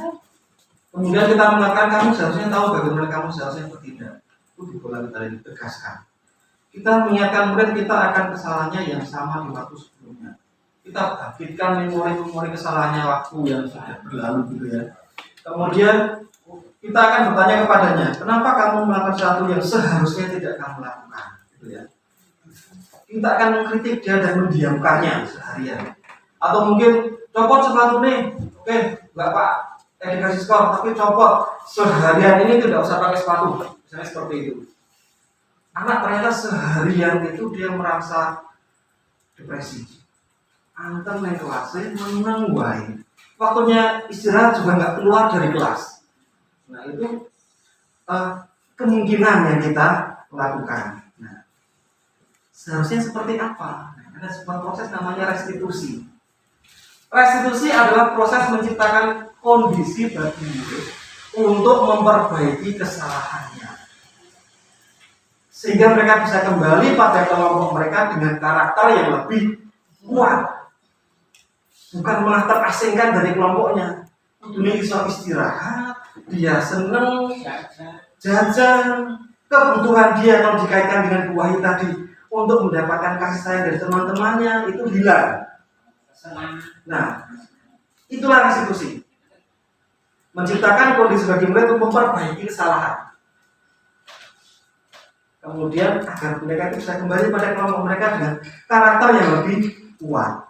Kemudian kita mengatakan kamu seharusnya tahu bagaimana kamu seharusnya bertindak. Itu di bola kita ini tegaskan. Kita mengingatkan murid kita akan kesalahannya yang sama di waktu sebelumnya. Kita bangkitkan memori kesalahannya waktu yang sudah berlalu gitu ya. Kemudian kita akan bertanya kepadanya, kenapa kamu melakukan sesuatu yang seharusnya tidak kamu lakukan, gitu ya. Kita akan mengkritik dia dan mendiamkannya seharian. Atau mungkin copot sepatu nih, oke, enggak Pak, dikasih skor, tapi copot seharian ini tidak usah pakai sepatu, misalnya seperti itu. Anak ternyata seharian itu dia merasa depresi. Anten yang kelasnya menang wae. Waktunya istirahat juga nggak keluar dari kelas. Nah itu kemungkinan yang kita lakukan. Nah, seharusnya seperti apa? Nah, ada sebuah proses namanya restitusi. Restitusi adalah proses menciptakan kondisi bagi murid untuk memperbaiki kesalahannya. Sehingga mereka bisa kembali pada kelompok mereka dengan karakter yang lebih kuat. Bukan malah terasingkan dari kelompoknya. Dunia bisa istirahat, dia seneng, jajan, kebutuhan dia kalau dikaitkan dengan buah tadi untuk mendapatkan kasih sayang dari teman-temannya itu hilang. Nah, itulah restitusi. Menciptakan kondisi bagi mereka untuk memperbaiki kesalahan. Kemudian agar mereka bisa kembali pada kelompok mereka dengan karakter yang lebih kuat.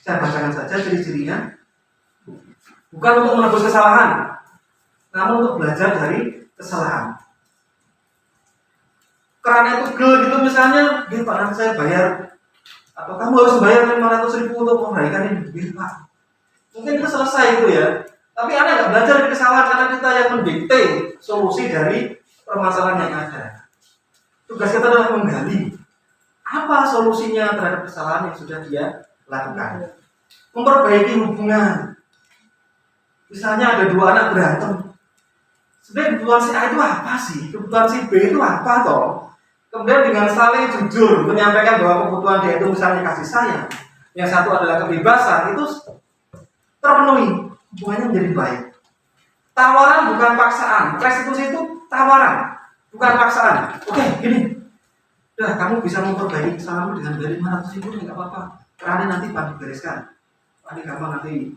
Saya bacakan saja ciri-cirinya. Bukan untuk menebus kesalahan, namun untuk belajar dari kesalahan. Karena itu gel gitu misalnya, Pak nanti saya bayar, atau kamu harus bayar 500.000 untuk memperbaiki ini, Pak. Mungkin kita selesai itu ya. Tapi Anda nggak belajar dari kesalahan karena kita yang mendikte solusi dari permasalahan yang ada. Tugas kita adalah menggali apa solusinya terhadap kesalahan yang sudah dia lakukan. Memperbaiki hubungan. Misalnya ada 2 anak berantem. Sebenarnya kebutuhan si A itu apa sih? Kebutuhan si B itu apa toh? Kemudian dengan saling jujur menyampaikan bahwa kebutuhan dia itu misalnya kasih sayang, yang satu adalah kebebasan, itu terpenuhi, hubungannya menjadi baik. Tawaran bukan paksaan. Restitusi itu tawaran, bukan paksaan. Oke, gini. Udah, kamu bisa memperbaiki kesalahanmu dengan dari 500.000 nggak apa-apa. Karena nanti Pak dibereskan. Pak gampang nanti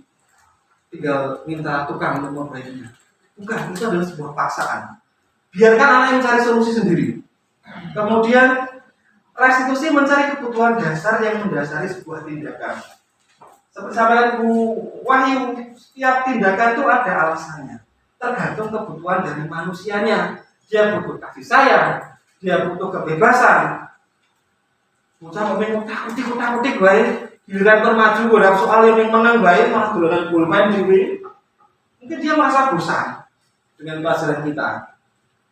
tinggal minta tukang untuk memperbaikinya. Bukan, itu adalah sebuah paksaan. Biarkan anak yang mencari solusi sendiri. Kemudian restitusi mencari kebutuhan dasar yang mendasari sebuah tindakan. Seperti sampaikan Bu Wahyu, setiap tindakan itu ada alasannya. Tergantung kebutuhan dari manusianya. Dia butuh kasih sayang, dia butuh kebebasan, bocah pemain utak-utik baik, giliran termaju beberapa soal yang menang baik malah dolanan pulpen dewe. Mungkin dia merasa bosan dengan pelajaran kita.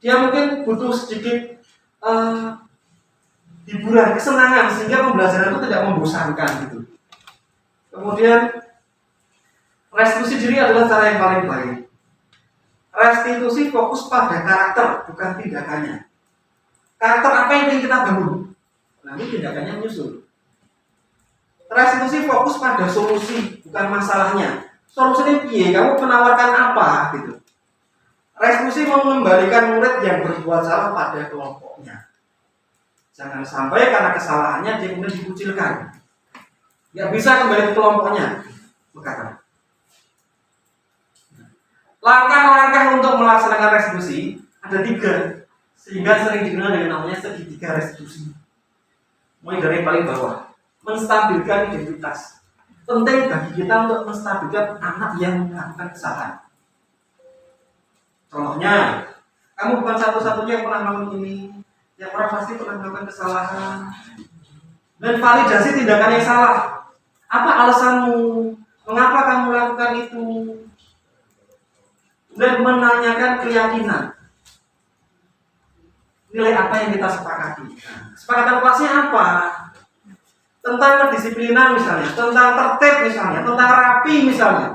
Dia mungkin butuh sedikit hiburan, kesenangan sehingga pembelajaran itu tidak membosankan gitu. Kemudian restitusi diri adalah cara yang paling baik. Restitusi fokus pada karakter, bukan tindakannya. Karakter apa yang ingin kita bangun, nanti tindakannya menyusul. Restitusi fokus pada solusi, bukan masalahnya. Solusinya piye? Kamu menawarkan apa gitu. Restitusi mau mengembalikan murid yang berbuat salah pada kelompoknya. Jangan sampai karena kesalahannya dia kemudian dikucilkan. Nggak bisa kembali ke kelompoknya. Berkata. Langkah-langkah untuk melaksanakan restitusi ada 3, sehingga sering dikenal dengan namanya segitiga restitusi. Mulai dari paling bawah, menstabilkan identitas. Penting bagi kita untuk menstabilkan anak yang melakukan kesalahan. Contohnya, kamu bukan satu-satunya yang pernah melakukan ini, yang orang pasti pernah melakukan kesalahan. Dan validasi tindakan yang salah. Apa alasanmu? Mengapa kamu melakukan itu? Dan menanyakan keyakinan. Nilai apa yang kita sepakati? Kesepakatan kelasnya apa? Tentang kedisiplinan misalnya, tentang tertib misalnya, tentang rapi misalnya,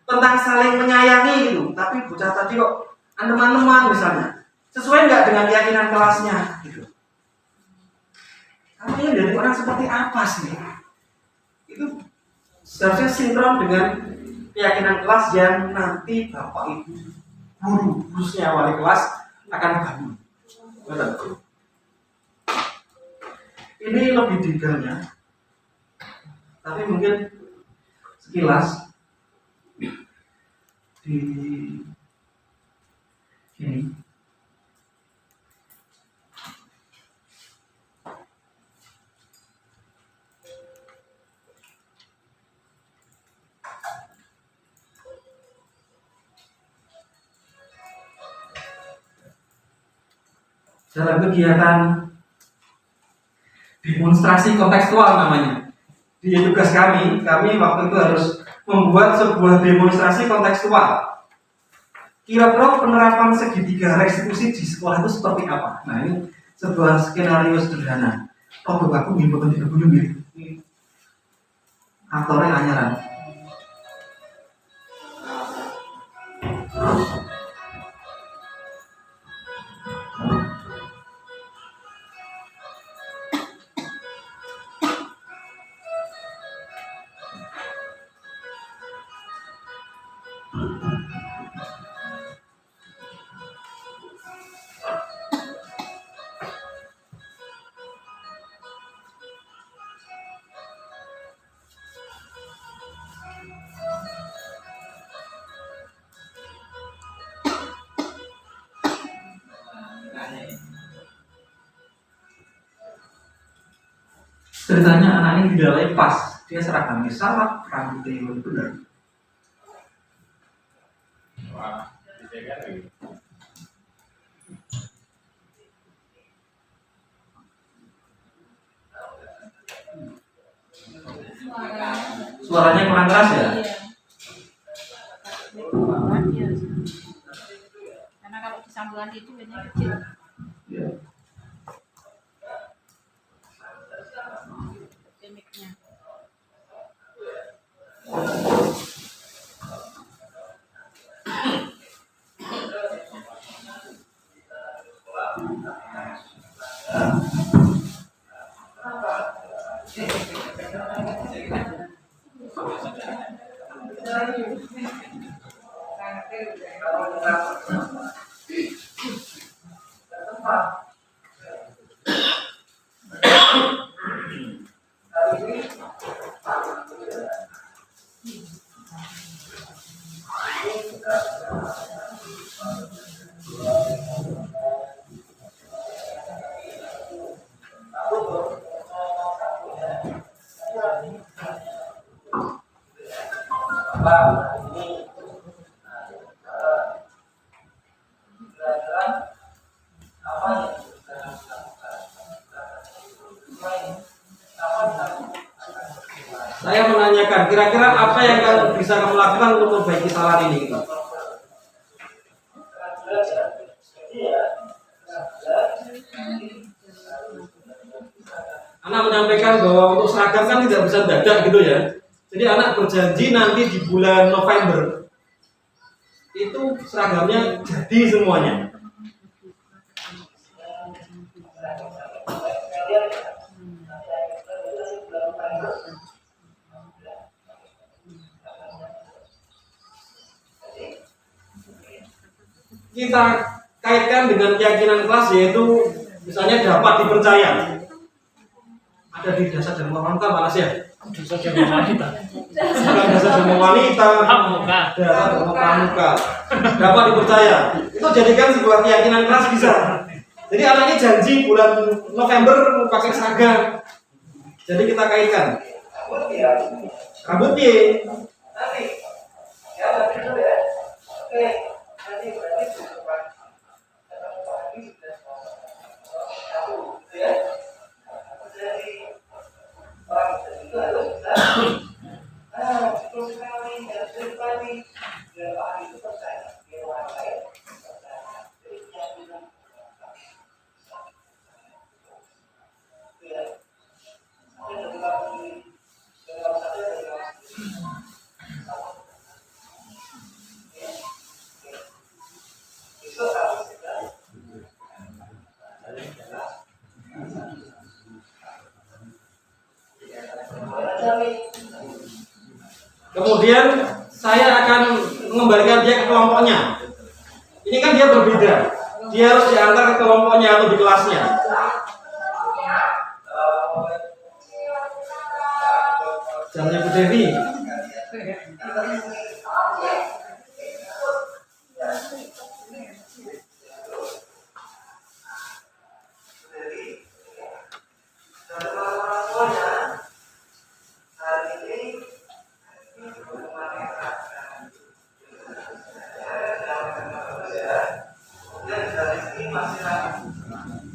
tentang saling menyayangi gitu. Tapi bocah tadi kok teman-teman misalnya, sesuai nggak dengan keyakinan kelasnya gitu. Kamu ingin jadi orang seperti apa sih? Itu seharusnya sinkron dengan keyakinan kelas yang nanti bapak ibu guru, khususnya wali kelas akan bangun. Betul. Ini lebih detailnya, tapi mungkin sekilas di sini. Dalam kegiatan demonstrasi kontekstual namanya. Di tugas kami waktu itu harus membuat sebuah demonstrasi kontekstual. Kira-kira penerapan segitiga restitusi di sekolah itu seperti apa? Nah, ini sebuah skenario sederhana. Oh, aku ngimbau tidak gunung ya. Aktornya anyaran. Ceritanya anak ini tidak lepas, dia seragamnya salah, rambutnya yang benar. Suaranya kurang keras ya?
Karena kalau disambungan itu biasanya kecil.
Ya.
Demiknya.
Saya menanyakan, kira-kira apa yang kamu bisa kamu lakukan untuk memperbaiki kesalahan ini? Anak menyampaikan bahwa untuk seragam kan tidak bisa dadak gitu ya. Jadi anak berjanji nanti di bulan November itu seragamnya jadi semuanya. Kita kaitkan dengan keyakinan kelas, yaitu misalnya dapat dipercaya. Ada di dasar dan wanita malas ya.
Bisa jadi wanita.
Bukan dasar dan wanita.
Pramuka.
Dasar dan pramuka. Dapat dipercaya. Itu jadikan sebuah keyakinan kelas bisa. Jadi anaknya janji bulan November mau pakai seragam. Jadi kita kaitkan. Rambutnya. Kemudian saya akan mengembalikan dia ke kelompoknya. Ini kan dia berbeda. Dia harus diantar ke kelompoknya atau di kelasnya. Jamnya Bu Devi.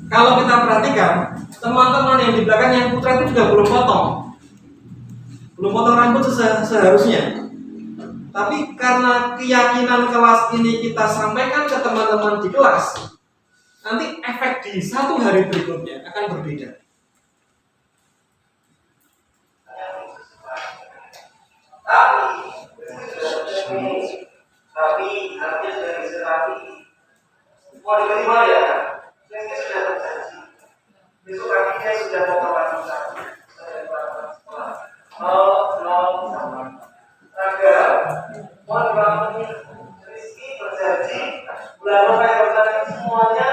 Kalau kita perhatikan, teman-teman yang di belakang yang putra itu juga belum potong rambut seharusnya. Tapi karena keyakinan kelas ini kita sampaikan ke teman-teman di kelas, nanti efek di satu hari berikutnya akan berbeda. Tapi harusnya sudah diserapi. Mau diterima ya? Ini sudah terjadi. Besok paginya sudah mau kembali. Agar mohon bangun Rizky berjanji bulan November nanti semuanya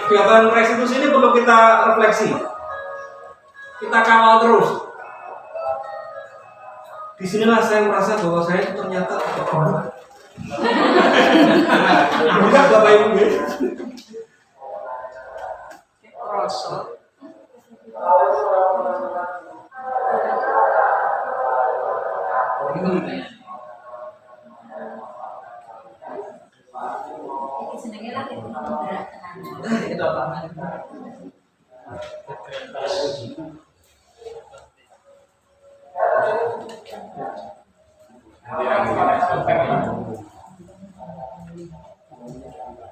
kegiatan restitusi ini perlu kita refleksi, kita kawal terus. Disinilah saya merasa bahwa saya ternyata bodoh. Bukan Bapak Ibu ya.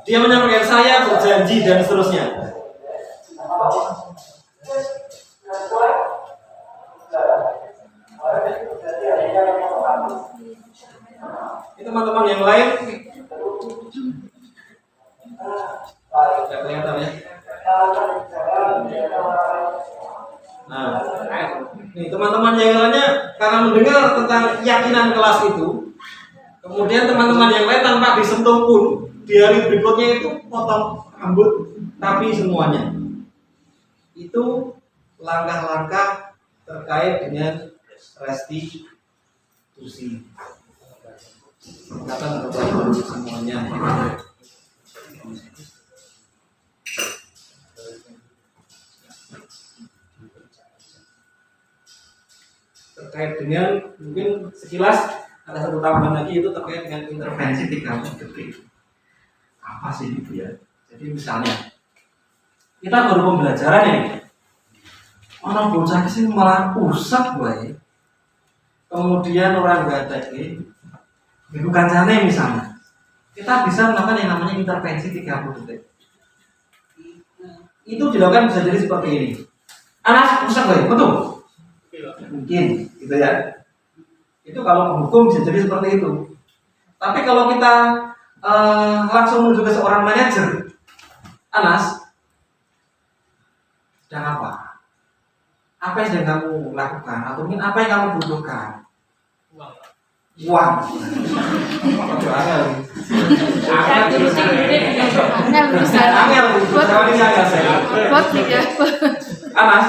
Dia menyampaikan saya berjanji dan seterusnya. Ini teman-teman yang lain tidak kelihatan ya. Nah, nih teman-teman yang lainnya karena mendengar tentang keyakinan kelas itu, kemudian teman-teman yang lain tanpa disentuh pun di hari berikutnya itu potong rambut, tapi semuanya itu langkah-langkah terkait dengan restitusi.
Kata Bapak Ibu semuanya.
Terkait dengan mungkin sekilas ada satu tambahan lagi, itu terkait dengan intervensi
30 detik. Apa sih itu ya? Jadi misalnya kita baru pembelajaran ini, orang bocah sih malah pusat gue. Kemudian orang nggak ada ini, bukan sana misalnya. Kita bisa melakukan yang namanya intervensi 30 detik. Itu dilakukan bisa jadi seperti ini. Anak pusat gue, betul? Mungkin, gitu ya. Itu kalau penghukum bisa jadi seperti itu. Tapi kalau kita langsung menuju ke seorang manajer, Anas, sedang apa? Apa yang sedang kamu lakukan? Atau mungkin apa yang kamu butuhkan? Uang. Anas,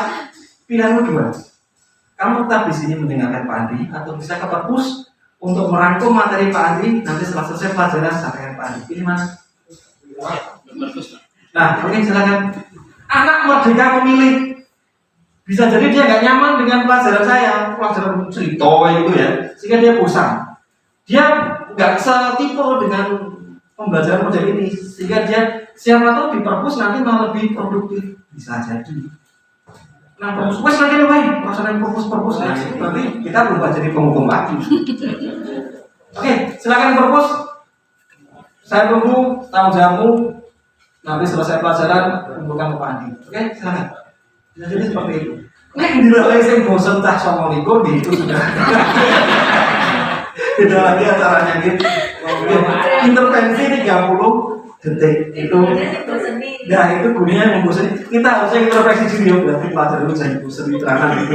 pilihanmu dua. Kamu tetap di sini mendengarkan Pak Andri, atau bisa ke perpus untuk merangkum materi Pak Andri. Nanti setelah selesai pelajaran sampaikan Pak Andri. Pilih mana? Nah, oke, silakan. Anak merdeka memilih. Bisa jadi dia nggak nyaman dengan pelajaran saya, pelajaran cerita gitu ya, sehingga dia bosan. Dia nggak setipe dengan pembelajaran model ini, sehingga dia siapa tahu di perpus nanti malah lebih produktif. Bisa jadi. Nah, perpus wes lagi nih, perasaan perpus nah, berarti kita berubah jadi penghukum lagi. Oke, silakan perpus. Saya tunggu tanggung jawabmu. Nanti selesai pelajaran kumpulkan ke Pak Andi. Oke, silakan. Jadi seperti itu. Ini nilai saya bosan tak sama likur gitu sudah. Beda lagi acaranya gitu. Intervensi 30 detik itu. Nah itu gunanya membosankan. Kita harusnya intervensi diri, berarti pelajaran itu jadi bosan di terangkan gitu.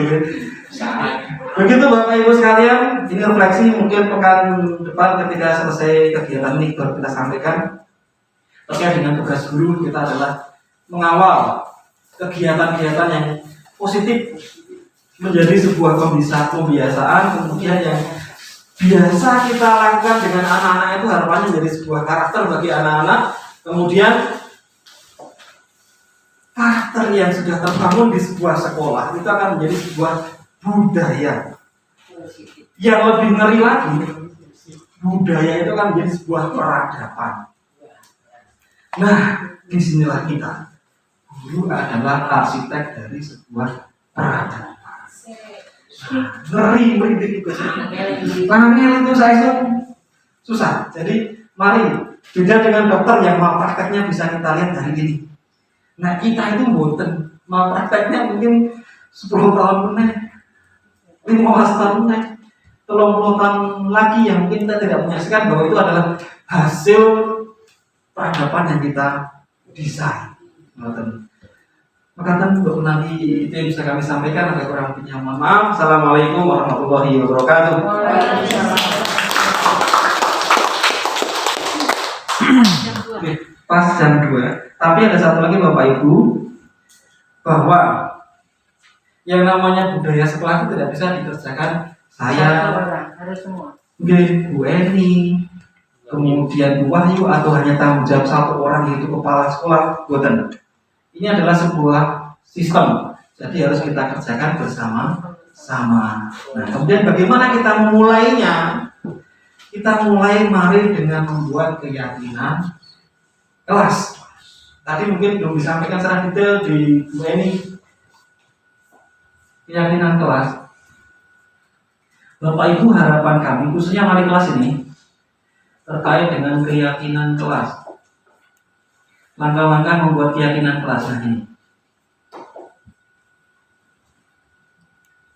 Begitu Bapak Ibu sekalian, ini refleksi mungkin pekan depan ketika selesai kegiatan ini baru kita sampaikan. Terkait dengan tugas guru kita adalah mengawal kegiatan-kegiatan yang positif menjadi sebuah kebiasaan, kemudian yang biasa kita lakukan dengan anak-anak itu harapannya menjadi sebuah karakter bagi anak-anak, kemudian karakter yang sudah terbangun di sebuah sekolah itu akan menjadi sebuah budaya. Yang lebih ngeri lagi, budaya itu akan menjadi sebuah peradaban. Nah, disinilah kita. Guru adalah arsitek dari sebuah peradaban. Ngeri merinding itu sih. Tangannya itu saya itu susah. Jadi mari beda dengan dokter yang malprakteknya bisa kita lihat dari ini. Nah kita itu boten malprakteknya mungkin 10 tahun meneh, 15 tahun meneh, 30 tahun lagi yang mungkin kita tidak menyaksikan bahwa itu adalah hasil peradaban yang kita desain. Maka untuk nanti itu yang bisa kami sampaikan, ada kurang lebihnya mohon maaf. Assalamualaikum warahmatullahi wabarakatuh. Oke, pas jam 2. Tapi ada satu lagi Bapak Ibu, bahwa yang namanya budaya sekolah itu tidak bisa dikerjakan saya, mungkin Bu Eni, kemudian Bu Wahyu, atau hanya tanggung jawab satu orang yaitu kepala sekolah. Boten. Ini adalah sebuah sistem, jadi harus kita kerjakan bersama-sama. Nah, kemudian bagaimana kita memulainya? Kita mulai mari dengan membuat keyakinan kelas. Tadi mungkin belum disampaikan secara detail di Bu Eni. Keyakinan kelas. Bapak Ibu, harapan kami khususnya wali kelas ini terkait dengan keyakinan kelas. Langkah-langkah membuat keyakinan kelas ini.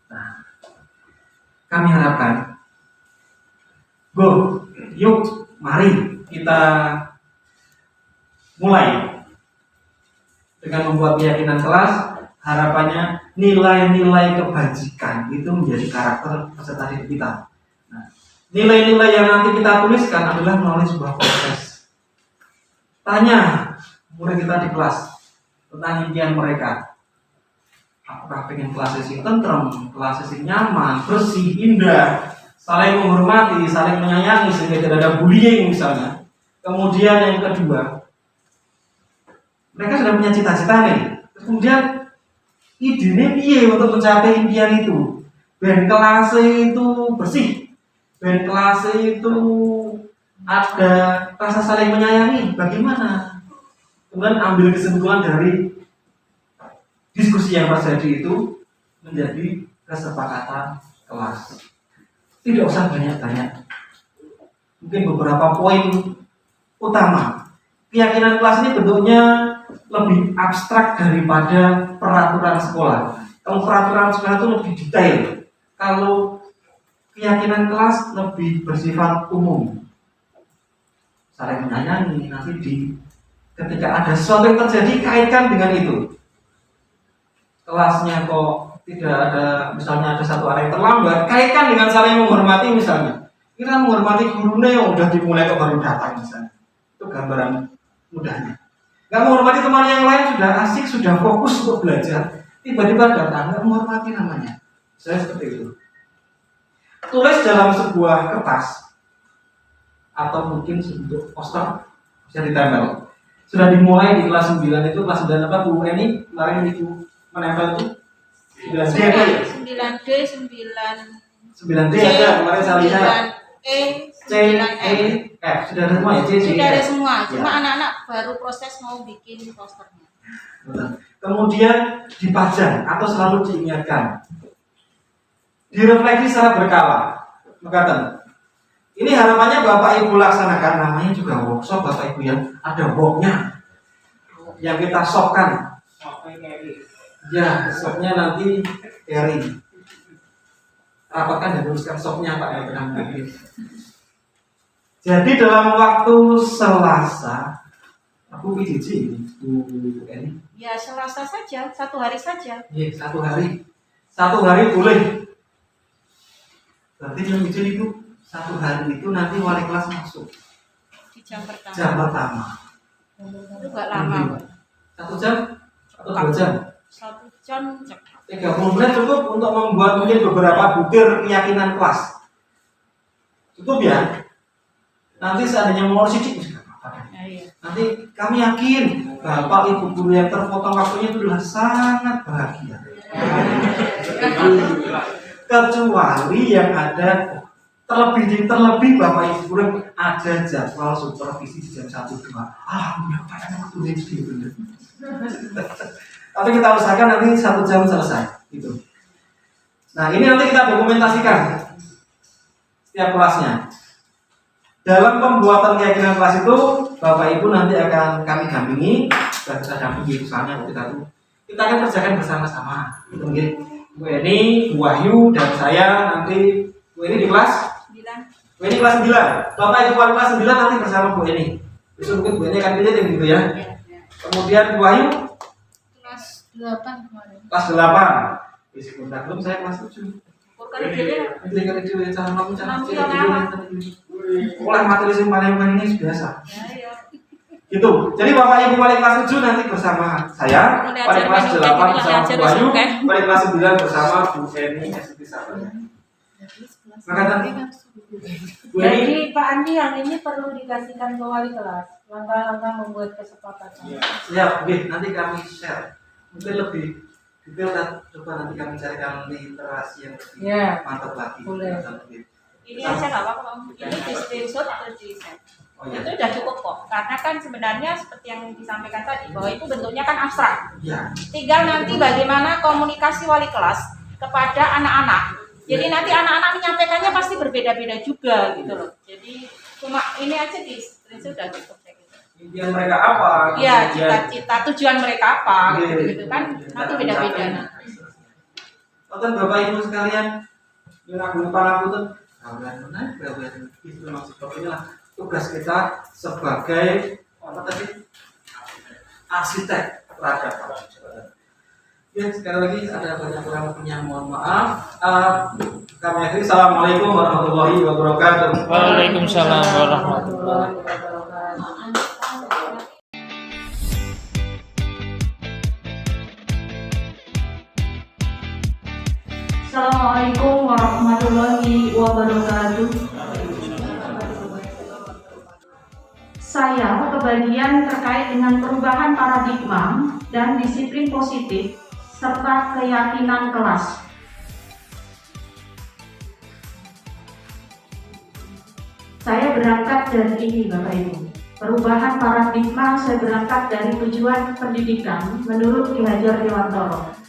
Nah, kami harapkan, yuk, mari kita mulai dengan membuat keyakinan kelas. Harapannya nilai-nilai kebajikan itu menjadi karakter peserta didik kita. Nah, nilai-nilai yang nanti kita tuliskan adalah melalui sebuah proses. Tanya murid kita di kelas tentang impian mereka. Apakah pengen kelas sesi tentrem, kelas sesi nyaman, bersih, indah,
saling menghormati, saling menyayangi sehingga tidak ada bullying misalnya. Kemudian yang kedua, mereka sudah punya cita-cita nih. Terus kemudian idenya piye untuk mencapai impian itu? Ben kelas itu bersih, ben kelas itu ada rasa saling menyayangi. Bagaimana? Kemudian ambil kesimpulan dari diskusi yang terjadi itu menjadi kesepakatan kelas. Tidak usah banyak-banyak. Mungkin beberapa poin utama. Keyakinan kelas ini bentuknya lebih abstrak daripada peraturan sekolah. Kalau peraturan sekolah itu lebih detail. Kalau keyakinan kelas lebih bersifat umum. Saling menyayangi, nanti ketika ada sesuatu yang terjadi kaitkan dengan itu. Kelasnya kok tidak ada, misalnya ada satu orang yang terlambat, kaitkan dengan saling menghormati misalnya. Kita menghormati gurunya yang udah dimulai kok baru datang misalnya. Itu gambaran mudahnya. Nggak menghormati teman yang lain, sudah asik, sudah fokus untuk belajar, tiba-tiba datang, nggak menghormati namanya. Saya seperti itu. Tulis dalam sebuah kertas atau mungkin sebentuk poster, bisa ditempel. Sudah dimulai di kelas 9 itu, kelas 9 apa Bu Eni kemarin Ibu menempel itu 9D ada ya?
9D,
9D ada kemarin saya lihat.
9E,
C, E, F sudah ada semua ya? C, D,
sudah ada
F.
semua. Cuma
Ya.
anak-anak baru proses mau bikin posternya.
Betul. Kemudian dipajang atau selalu diingatkan. Direfleksi secara berkala. Mengatakan, ini harapannya Bapak Ibu laksanakan, namanya juga workshop Bapak Ibu yang ada worknya yang kita shopkan. Ya, shopnya nanti carry. Rapatkan dan tuliskan shopnya Pak yang pernah bikin. Jadi dalam waktu Selasa, aku PJJ Bu Eni.
Ya Selasa saja, 1 hari saja.
Iya, 1 hari. 1 hari boleh. Berarti yang kecil itu 1 hari itu nanti wali kelas masuk
Di jam pertama.
jam pertama.
Itu nggak lama, Pak.
1 jam atau 2 jam?
1 jam cepat.
30 menit cukup untuk membuat mungkin beberapa butir keyakinan kelas. Cukup ya. Nanti seandainya mau sidik bisa apa-apa.
Ya, iya.
Nanti kami yakin Bapak Ibu guru yang terpotong waktunya itu adalah sangat bahagia. Kecuali yang ada terlebih Bapak Ibu guru ada jadwal supervisi di jam 1-2. Berapa waktu itu bener. Tapi kita usahakan nanti 1 jam selesai gitu. Nah ini nanti kita dokumentasikan setiap kelasnya. Dalam pembuatan keyakinan kelas itu Bapak Ibu nanti akan kami dampingi dan kita dampingi misalnya kita akan kerjakan bersama-sama. Gitu, mungkin Bu Eni, Bu Wahyu dan saya nanti Bu Eni di kelas
9.
Bu Eni kelas 9. Bapak Ibu kelas 9 nanti bersama Bu Eni. Besok mungkin Bu Eni akan pilih gitu ya. Kemudian Bu Wahyu
Kelas 8 kemarin.
kelas 8. Basic belum saya kelas 7.
Bukan dia.
Ketika itu cara ngomong cara
Nanti yang apa?
oleh materi yang paling ini biasa.
Ya, ya.
Gitu. Jadi Bapak Ibu wali kelas 7 nanti bersama saya, wali kelas 8 bersama Bu Ayu, wali kelas 9 bersama Bu Eni ST Sabar. Maka nanti Bu Eni
Jadi Pak Andi yang ini perlu dikasihkan ke wali kelas langkah-langkah membuat kesepakatan.
siap, oke, nanti kami share. Mungkin lebih detail dan coba nanti kami carikan literasi yang lebih
Ya,
mantap lagi.
boleh.
Ini aja nggak apa-apa. Ini di screenshot atau di share.
Oh ya.
Itu udah cukup kok. Karena kan sebenarnya seperti yang disampaikan tadi bahwa itu bentuknya kan abstrak.
Ya.
Tinggal nanti bagaimana komunikasi wali kelas kepada anak-anak. Jadi nanti anak-anak menyampaikannya pasti berbeda-beda juga gitu loh. Jadi cuma ini aja di screenshot udah cukup saya kira.
Impian mereka apa?
Iya,
Kemudian-
cita-cita tujuan mereka apa
Iya,
gitu kan. Nanti beda-beda.
Nonton Bapak Ibu sekalian, yang aku depan aku tuh, itu maksud pokoknya tugas kita sebagai apa tadi arsitek peradaban. Ya sekali lagi ada banyak kurang lebihnya, mohon maaf. Kami akhiri. Assalamualaikum warahmatullahi wabarakatuh.
Waalaikumsalam warahmatullahi
Assalamualaikum warahmatullahi wabarakatuh. Saya kebagian terkait dengan perubahan paradigma dan disiplin positif serta keyakinan kelas. Saya berangkat dari ini, Bapak Ibu. Perubahan paradigma saya berangkat dari tujuan pendidikan menurut Ki Hajar Dewantara.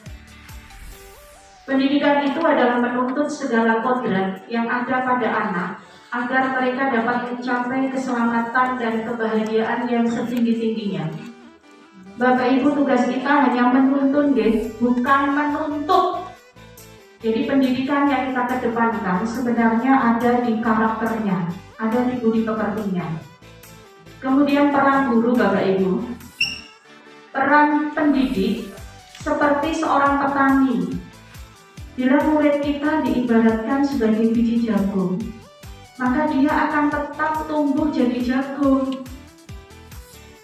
Pendidikan itu adalah menuntut segala kodrat yang ada pada anak agar mereka dapat mencapai keselamatan dan kebahagiaan yang setinggi-tingginya. Bapak Ibu, tugas kita hanya menuntun, bukan menuntut. Jadi pendidikan yang kita kedepankan sebenarnya ada di karakternya, ada di budi pekertinya. Kemudian peran guru, Bapak Ibu. Peran pendidik seperti seorang petani. Bila murid kita diibaratkan sebagai biji jagung, maka dia akan tetap tumbuh jadi jagung.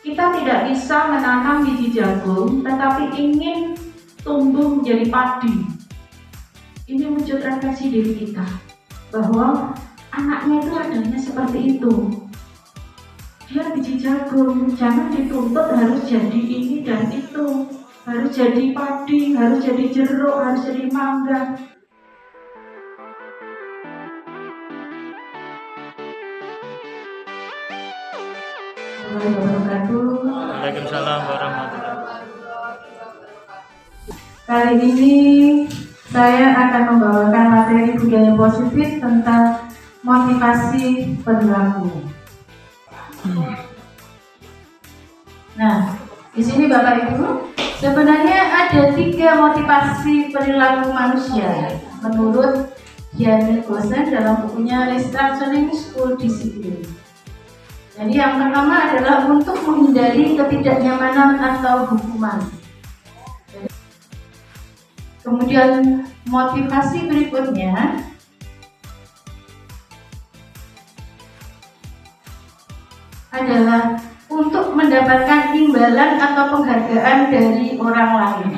Kita tidak bisa menanam biji jagung, tetapi ingin tumbuh menjadi padi. Ini wujud refleksi diri kita, bahwa anaknya itu adanya seperti itu. Dia biji jagung, jangan dituntut harus jadi ini dan itu, harus jadi padi, harus jadi jeruk, harus jadi mangga.
Waalaikumsalam warahmatullahi wabarakatuh.
Kali ini saya akan membawakan materi budaya positif tentang motivasi perilaku. Nah, di sini Bapak Ibu, sebenarnya ada 3 motivasi perilaku manusia menurut Gianni Gosen dalam bukunya Restructuring School Discipline. Jadi yang pertama adalah untuk menghindari ketidaknyamanan atau hukuman. Kemudian motivasi berikutnya adalah untuk mendapatkan imbalan atau penghargaan dari orang lain.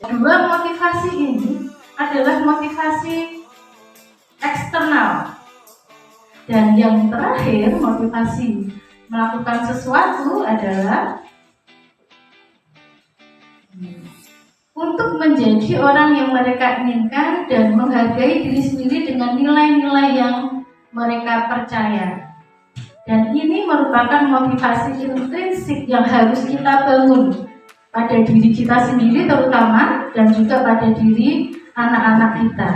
Dua motivasi ini adalah motivasi eksternal. Dan yang terakhir, motivasi melakukan sesuatu adalah untuk menjadi orang yang mereka inginkan dan menghargai diri sendiri dengan nilai-nilai yang mereka percaya. Dan ini merupakan motivasi intrinsik yang harus kita bangun pada diri kita sendiri terutama, dan juga pada diri anak-anak kita.